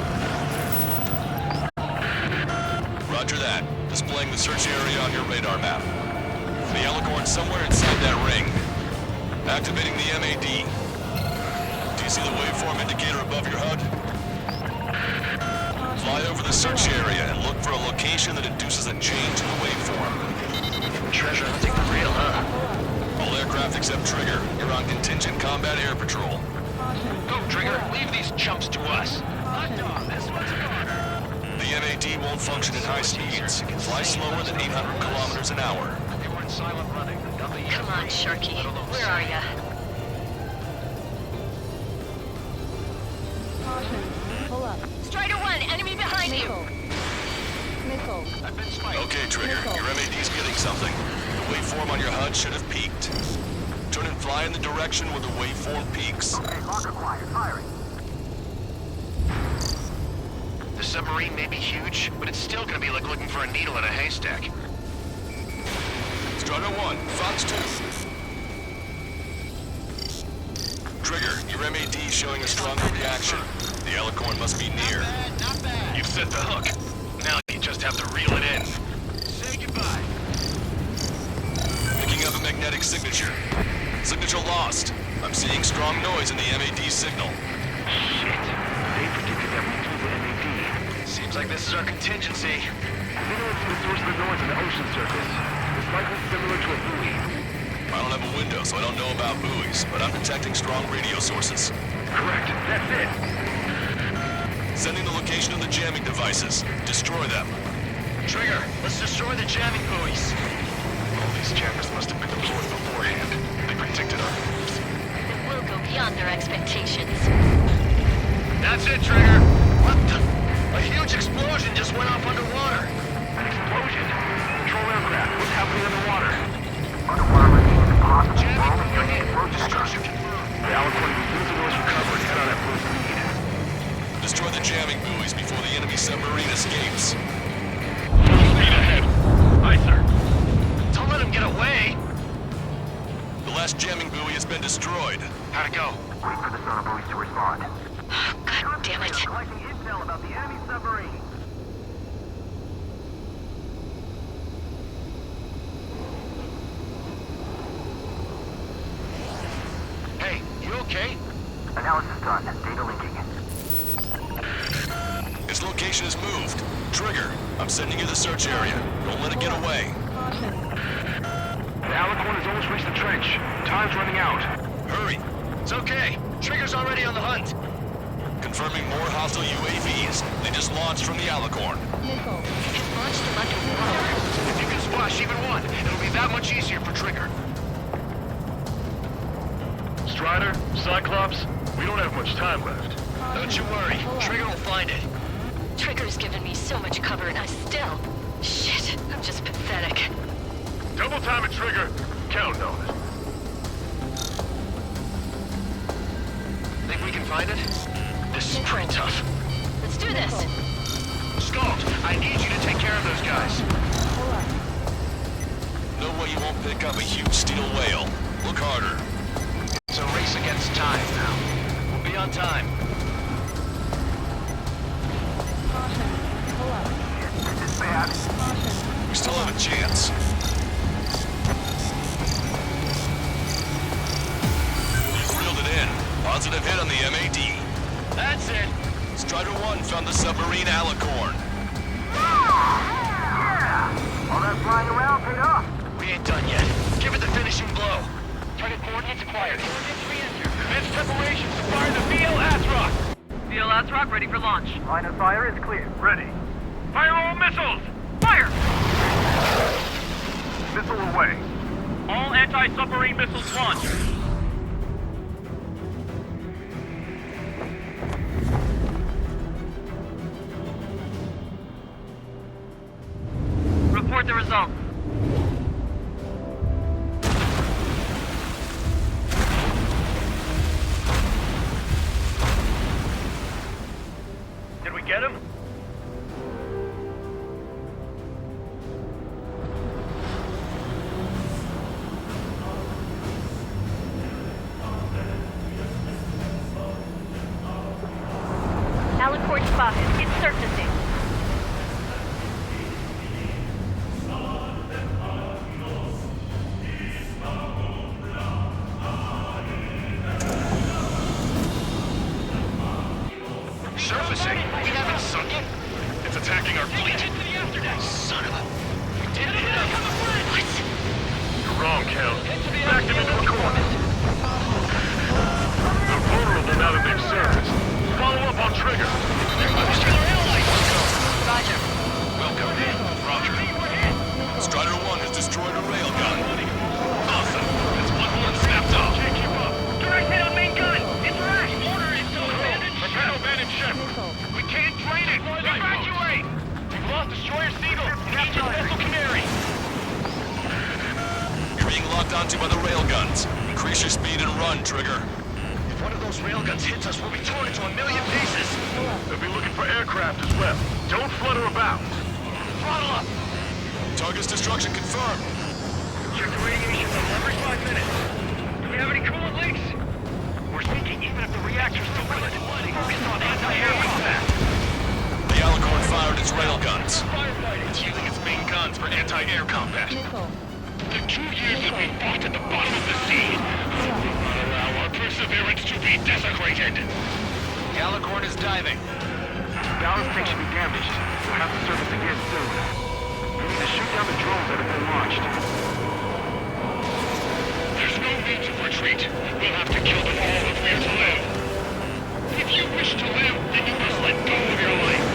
Roger that. Displaying the search area on your radar map. The Alicorn's somewhere inside that ring. Activating the MAD. Do you see the waveform indicator above your HUD? Fly over the search area and look for a location that induces a change in the waveform. Treasure hunting for real, huh? All aircraft except Trigger. You're on contingent combat air patrol. Go, Trigger. Leave these chumps to us. Hot dog, this one's a corner. The MAD won't function at high speeds. Fly slower than 800 kilometers an hour. They were in silent running. Come on, Sharky. Where are ya? Strider 1, enemy behind you! I've been spiked. Okay, Trigger. Your MAD's getting something. The waveform on your HUD should have peaked. Turn and fly in the direction where the waveform peaks. Okay, lock acquired. Firing. The submarine may be huge, but it's still gonna be like looking for a needle in a haystack. Strider 1, Fox 2. Trigger, your MAD showing a stronger reaction. The Alicorn must be near. Not bad. You've set the hook. Now you just have to reel it in. Say goodbye. Picking up a magnetic signature. Signature lost. I'm seeing strong noise in the MAD signal. Shit. They predicted that we threw the MAD. Seems like this is our contingency. Signaling to the source of the noise on the ocean surface. It's likely similar to a buoy. I don't have a window, so I don't know about buoys, but I'm detecting strong radio sources. Correct. That's it. Sending the location of the jamming devices. Destroy them. Trigger, let's destroy the jamming buoys. All these jammers must have been deployed beforehand. They predicted our moves. It will go beyond their expectations. That's it, Trigger. What the? A huge explosion just went off underwater. An explosion. Control aircraft. What's happening underwater? Underwater remains impossible. Jamming buoy destruction confirmed. The Alicorn will use the noise recover and head on at full speed. Destroy the jamming buoys before the enemy submarine escapes. Speed ahead. Aye, sir. Don't let him get away. The last jamming buoy has been destroyed. How'd it go? Wait for the sonar buoys to respond. God damn it. Collecting intel about the enemy submarine. Hey, you okay? Analysis done. Data linking. Its location is moved. Trigger, I'm sending you the search area. Don't let it get away. The Alicorn has almost reached the trench. Time's running out. Hurry. It's okay. Trigger's already on the hunt. Confirming more hostile UAVs. They just launched from the Alicorn. It launched them underwater. If you can squash even one, it'll be that much easier for Trigger. Strider, Cyclops, we don't have much time left. Don't you worry. Trigger will find it. Trigger's given me so much cover and I still... Shit, I'm just pathetic. Double time it, Trigger. Count on it. Think we can find it? This is pretty tough. Let's do this. Scald, I need you to take care of those guys. No way you won't pick up a huge steel whale. Look harder. It's a race against time now. We'll be on time. This is bad. We still have a chance. Reeled it in. Positive hit on the MAD. That's it. Strider 1 found the submarine Alicorn. Yeah! All that flying around paid off. We ain't done yet. Give it the finishing blow. Target coordinates acquired. Coordinates re-enter. Commence preparations to fire the VL Asrock. VL Asrock ready for launch. Line of fire is clear. Ready. Fire all missiles! Fire! Missile away. All anti-submarine missiles launched. Did we get him? Alicorn spotted. It's surfacing. Surfacing? We haven't sunk it. It's attacking our fleet. Son of a... We did hit him. What? You're wrong, Count. Back them into a corner. They're vulnerable now that they've surfaced. Follow up on Trigger. Roger. Welcome. Roger. Strider 1 has destroyed a railgun. Awesome. That's one horn snapped off. Can't keep up. Direct hit on main gun. It's rash. Order is still abandoned. Prepare to abandon ship. We can't drain it. Evacuate. We've lost Destroyer Seagull and Aegis Vessel Canary. You're being locked onto by the railguns. Increase your speed and run, Trigger. If one of those railguns hits us, we'll be torn into a million pieces. They'll be looking for aircraft as well. Don't flutter about. Throttle up. Target's destruction confirmed. Check the radiation level every 5 minutes. Do we have any coolant leaks? We're sinking even if the reactor's still running. Focus on anti-air combat. The Alicorn fired its railguns. It's using its main guns for anti-air combat. The 2 years that we've fought at the bottom of the sea will not allow our perseverance to be desecrated. The Alicorn is diving. Ballast tank should be damaged. We'll have to surface again soon. We need to shoot down the drones that have been launched. There's no need to retreat. We'll have to kill them all if we are to live. If you wish to live, then you must let go of your life.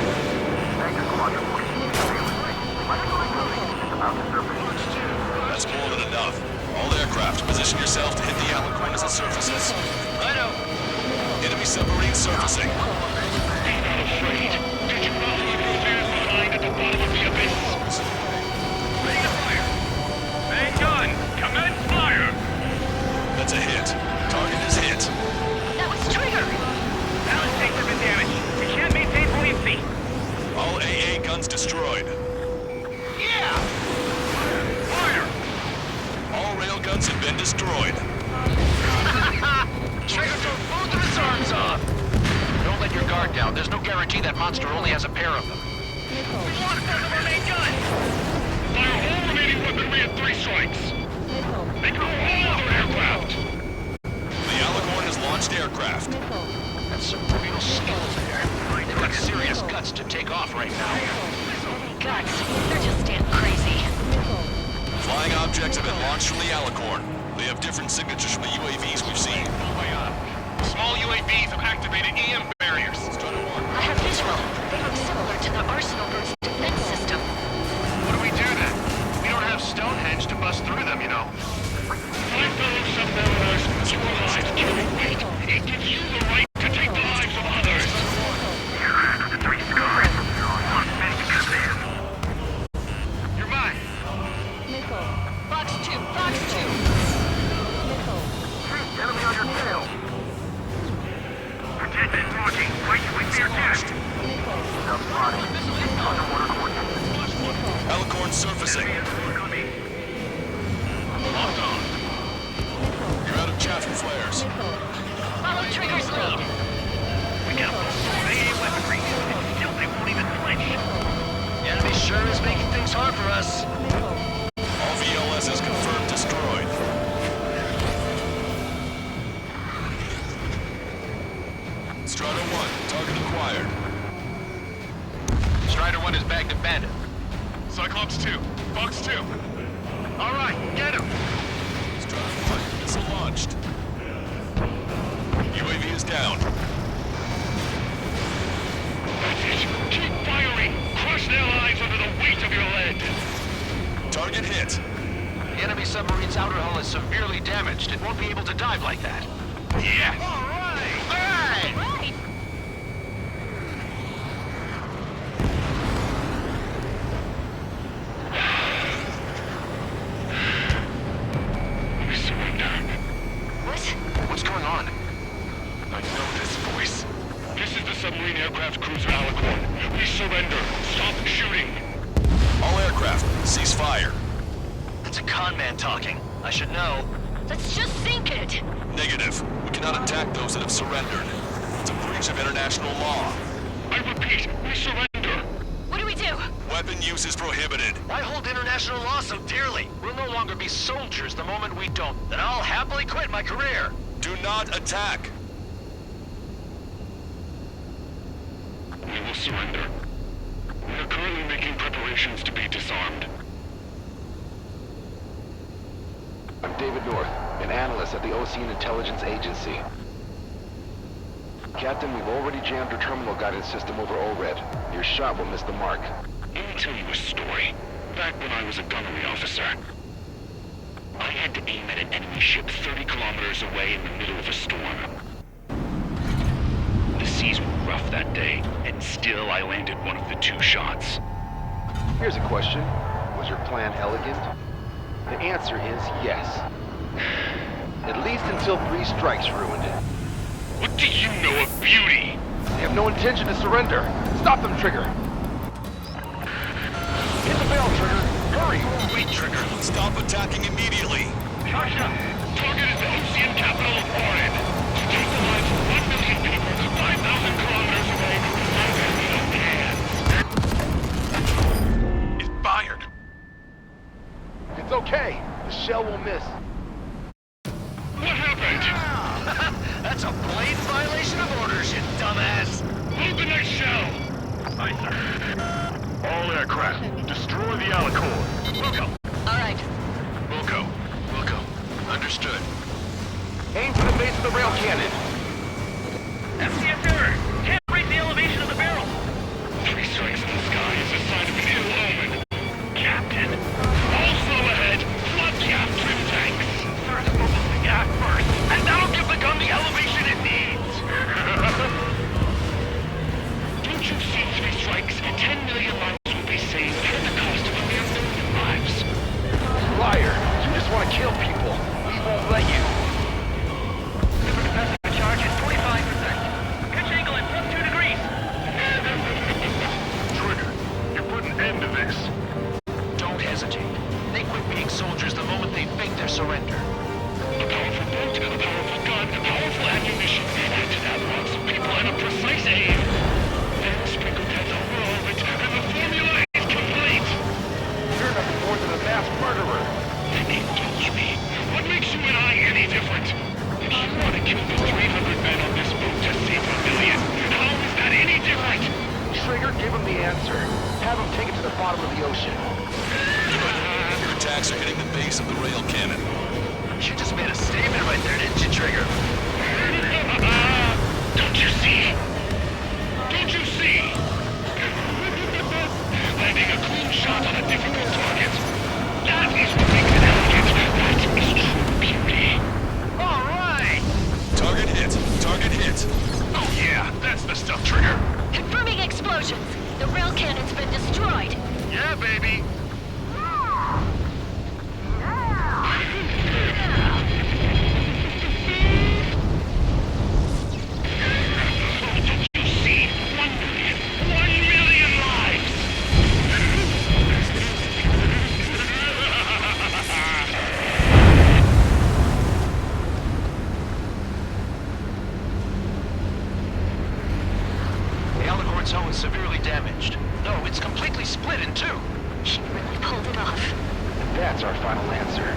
That's more than enough. All aircraft, position yourself to hit the Alicorn as it surfaces. Righto. Enemy submarine surfacing. Be not afraid. Did you not leave your fears behind at the bottom of the abyss? Ready to fire. Main gun, commence fire. That's a hit. Target is hit. That was Trigger. Ballast tanks have been damaged. We can't maintain buoyancy. All AA guns destroyed. Yeah! Fire! All railguns have been destroyed. Trigger took both of his arms off. Don't let your guard down. There's no guarantee that monster only has a pair of them. We lost both of our main guns! Fire all remaining weaponry at 3 strikes. Make all other aircraft! The Alicorn has launched aircraft. That's some real skill there. They've got serious guts to take off right now. Guts. They're just damn crazy. Flying objects have been launched from the Alicorn. They have different signatures from the UAVs we've seen. Small UAVs have activated EM barriers. I have visual. They look similar to the Arsenal Group's defense system. What do we do then? We don't have Stonehenge to bust through them, you know. My fellow submariners, your lives carry weight. It gives you the right to take the lives of others. The 3 scars. You're mine. Box 2, Box 2. Enemy on your tail. Attention, launching. Right with their test. Alicorn surfacing. Locked on. You're out of chaff and flares. Follow Trigger's lead. We got AA weaponry, and still they won't even flinch. The enemy sure is making things hard for us. All VLSs confirmed destroyed. Strider 1, target acquired. Strider 1 is bagged and banded. Cyclops 2, Box 2. All right, get him. Strider 1, missile launched. UAV is down. That's it. Keep firing. Crush their lives under the weight of your lead. Target hit. The enemy submarine's outer hull is severely damaged. It won't be able to dive like that. Yeah. All right. We surrender. What? What's going on? I know this voice. This is the submarine aircraft aircraft cruiser Alicorn. We surrender. Stop shooting. All aircraft, cease fire. It's a con man talking. I should know. Let's just sink it. Negative. We cannot attack those that have surrendered. It's a breach of international law. I repeat, we surrender. What do we do? Weapon use is prohibited. Why hold international law so dearly? We'll no longer be soldiers the moment we don't. Then I'll happily quit my career. Do not attack. We will surrender. We are currently making preparations to be disarmed. I'm David North, an analyst at the Ocean Intelligence Agency. Captain, we've already jammed your terminal guidance system over ORED. Your shot will miss the mark. Let me tell you a story. Back when I was a gunnery officer, I had to aim at an enemy ship 30 kilometers away in the middle of a storm. The seas were rough that day, and still I landed one of the 2 shots. Here's a question. Was your plan elegant? The answer is yes. At least until 3 strikes ruined it. What do you know of beauty? They have no intention to surrender. Stop them, Trigger. Hit the bell, Trigger. Hurry. Wait, Trigger. Stop attacking immediately. Sasha, target is the Ocean capital of Orin. Take the lives of 1 million people 5,000 kilometers away from It's fired. It's okay. The shell will miss. What happened? That's a blatant violation of orders, you dumbass! Load the next shell! Aye, sir. All aircraft, destroy the Alicorn. Wilco. All right. Wilco. Understood. Aim for the base of the rail cannon. FCS error. Can't raise the elevation of the barrel. 3 strikes in the sky is a sign of an ill omen. Captain, also ahead, flood cap trim tanks. First, focus the gas first. And that'll give the gun the elevation it needs. Don't you see 3 strikes? 10 million lives will be saved at the cost of a mere million lives. Liar. You just want to kill people. We won't let you. Capacity charge is 25%. Pitch angle at +2 degrees. Trigger, you put an end to this. Don't hesitate. They quit being soldiers the moment they fake their surrender. A powerful boat, a powerful gun, a powerful ammunition. Add to that lots of people and a precise aim. Then sprinkle death over all of it, and the formula is complete. You're nothing more than a mass murderer. Indulge me. What makes you and I any different? If you want to kill the 300 men on this boat to save 1 million, how is that any different? Trigger, give him the answer. Have him take it to the bottom of the ocean. Your attacks are hitting the base of the rail cannon. You just made a statement right there, didn't you, Trigger? Don't you see? Don't you see? Landing a clean shot on a difficult target. That is what makes it elegant. That is true beauty. All right! Target hit. Target hit. Oh yeah, that's the stuff, Trigger. Confirming explosions. The rail cannon's been destroyed. Yeah, baby. Don't you see? 1 million. 1 million lives! The Alicorn's hull is severely damaged. No, it's completely split in 2. She really pulled it off. And that's our final answer.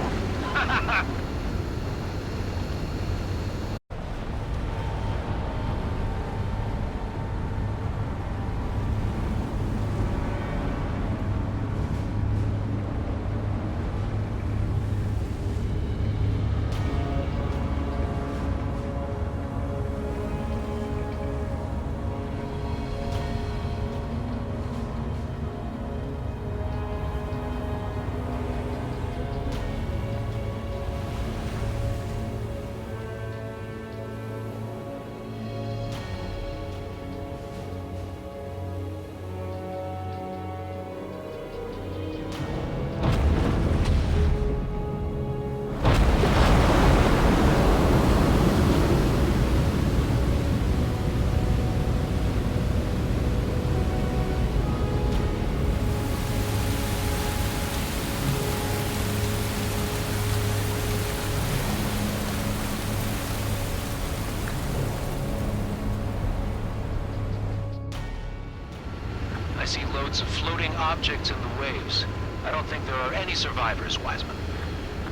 see loads of floating objects in the waves. I don't think there are any survivors, Wiseman.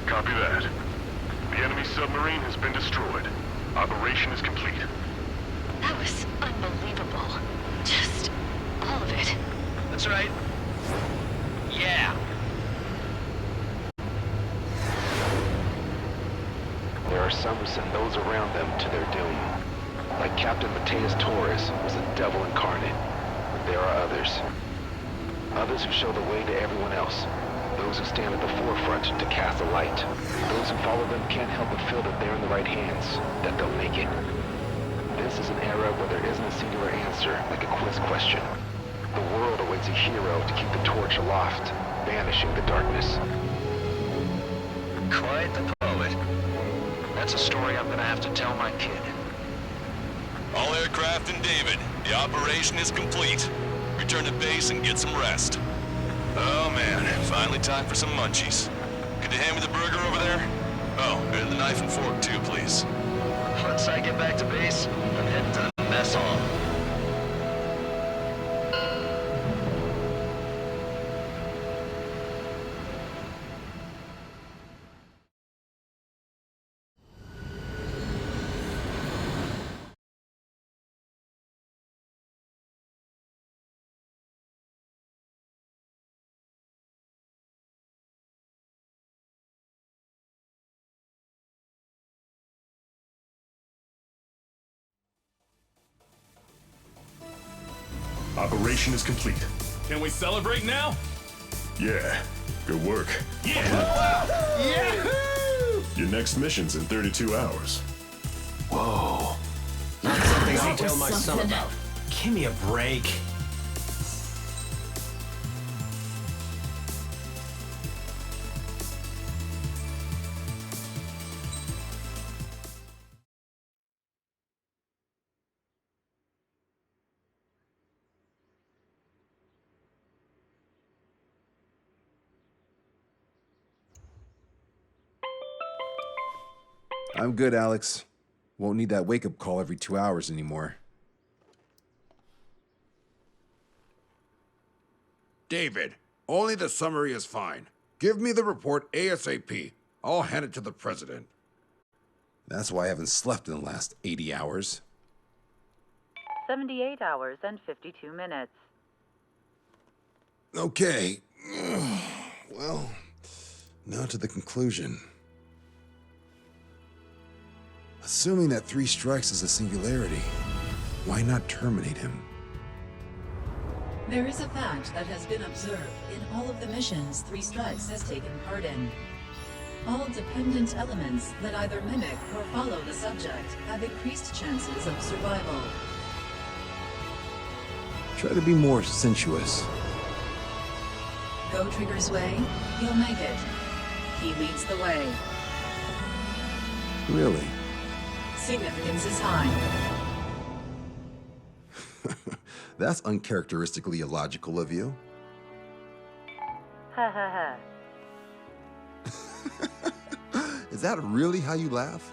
Copy that. The enemy submarine has been destroyed. Operation is complete. That was unbelievable. Just all of it. That's right. Yeah. There are some who send those around them to their doom. Like Captain Mateus Torres was a devil incarnate. But there are others. Others who show the way to everyone else. Those who stand at the forefront to cast a light. Those who follow them can't help but feel that they're in the right hands, that they'll make it. This is an era where there isn't a singular answer, like a quiz question. The world awaits a hero to keep the torch aloft, banishing the darkness. Quite the poet. That's a story I'm gonna have to tell my kid. All aircraft in David. The operation is complete. Return to base and get some rest. Oh man, finally time for some munchies. Could you hand me the burger over there? Oh, and the knife and fork too, please. Once I get back to base, I'm heading to the mess hall. Operation is complete. Can we celebrate now? Yeah, good work. Yeah! Yahoo! Your next mission's in 32 hours. Whoa. Not something I That tell was my son something. about. Give me a break. I'm good, Alex. Won't need that wake-up call every 2 hours anymore. David, only the summary is fine. Give me the report ASAP. I'll hand it to the president. That's why I haven't slept in the last 80 hours. 78 hours and 52 minutes. Okay. Well, now to the conclusion. Assuming that 3 strikes is a singularity, why not terminate him? There is a fact that has been observed in all of the missions 3 Strikes has taken part in. All dependent elements that either mimic or follow the subject have increased chances of survival. Try to be more sensuous. Go Trigger's way, he'll make it. He leads the way. Really? Significance is high. That's uncharacteristically illogical of you. Ha ha ha. Is that really how you laugh?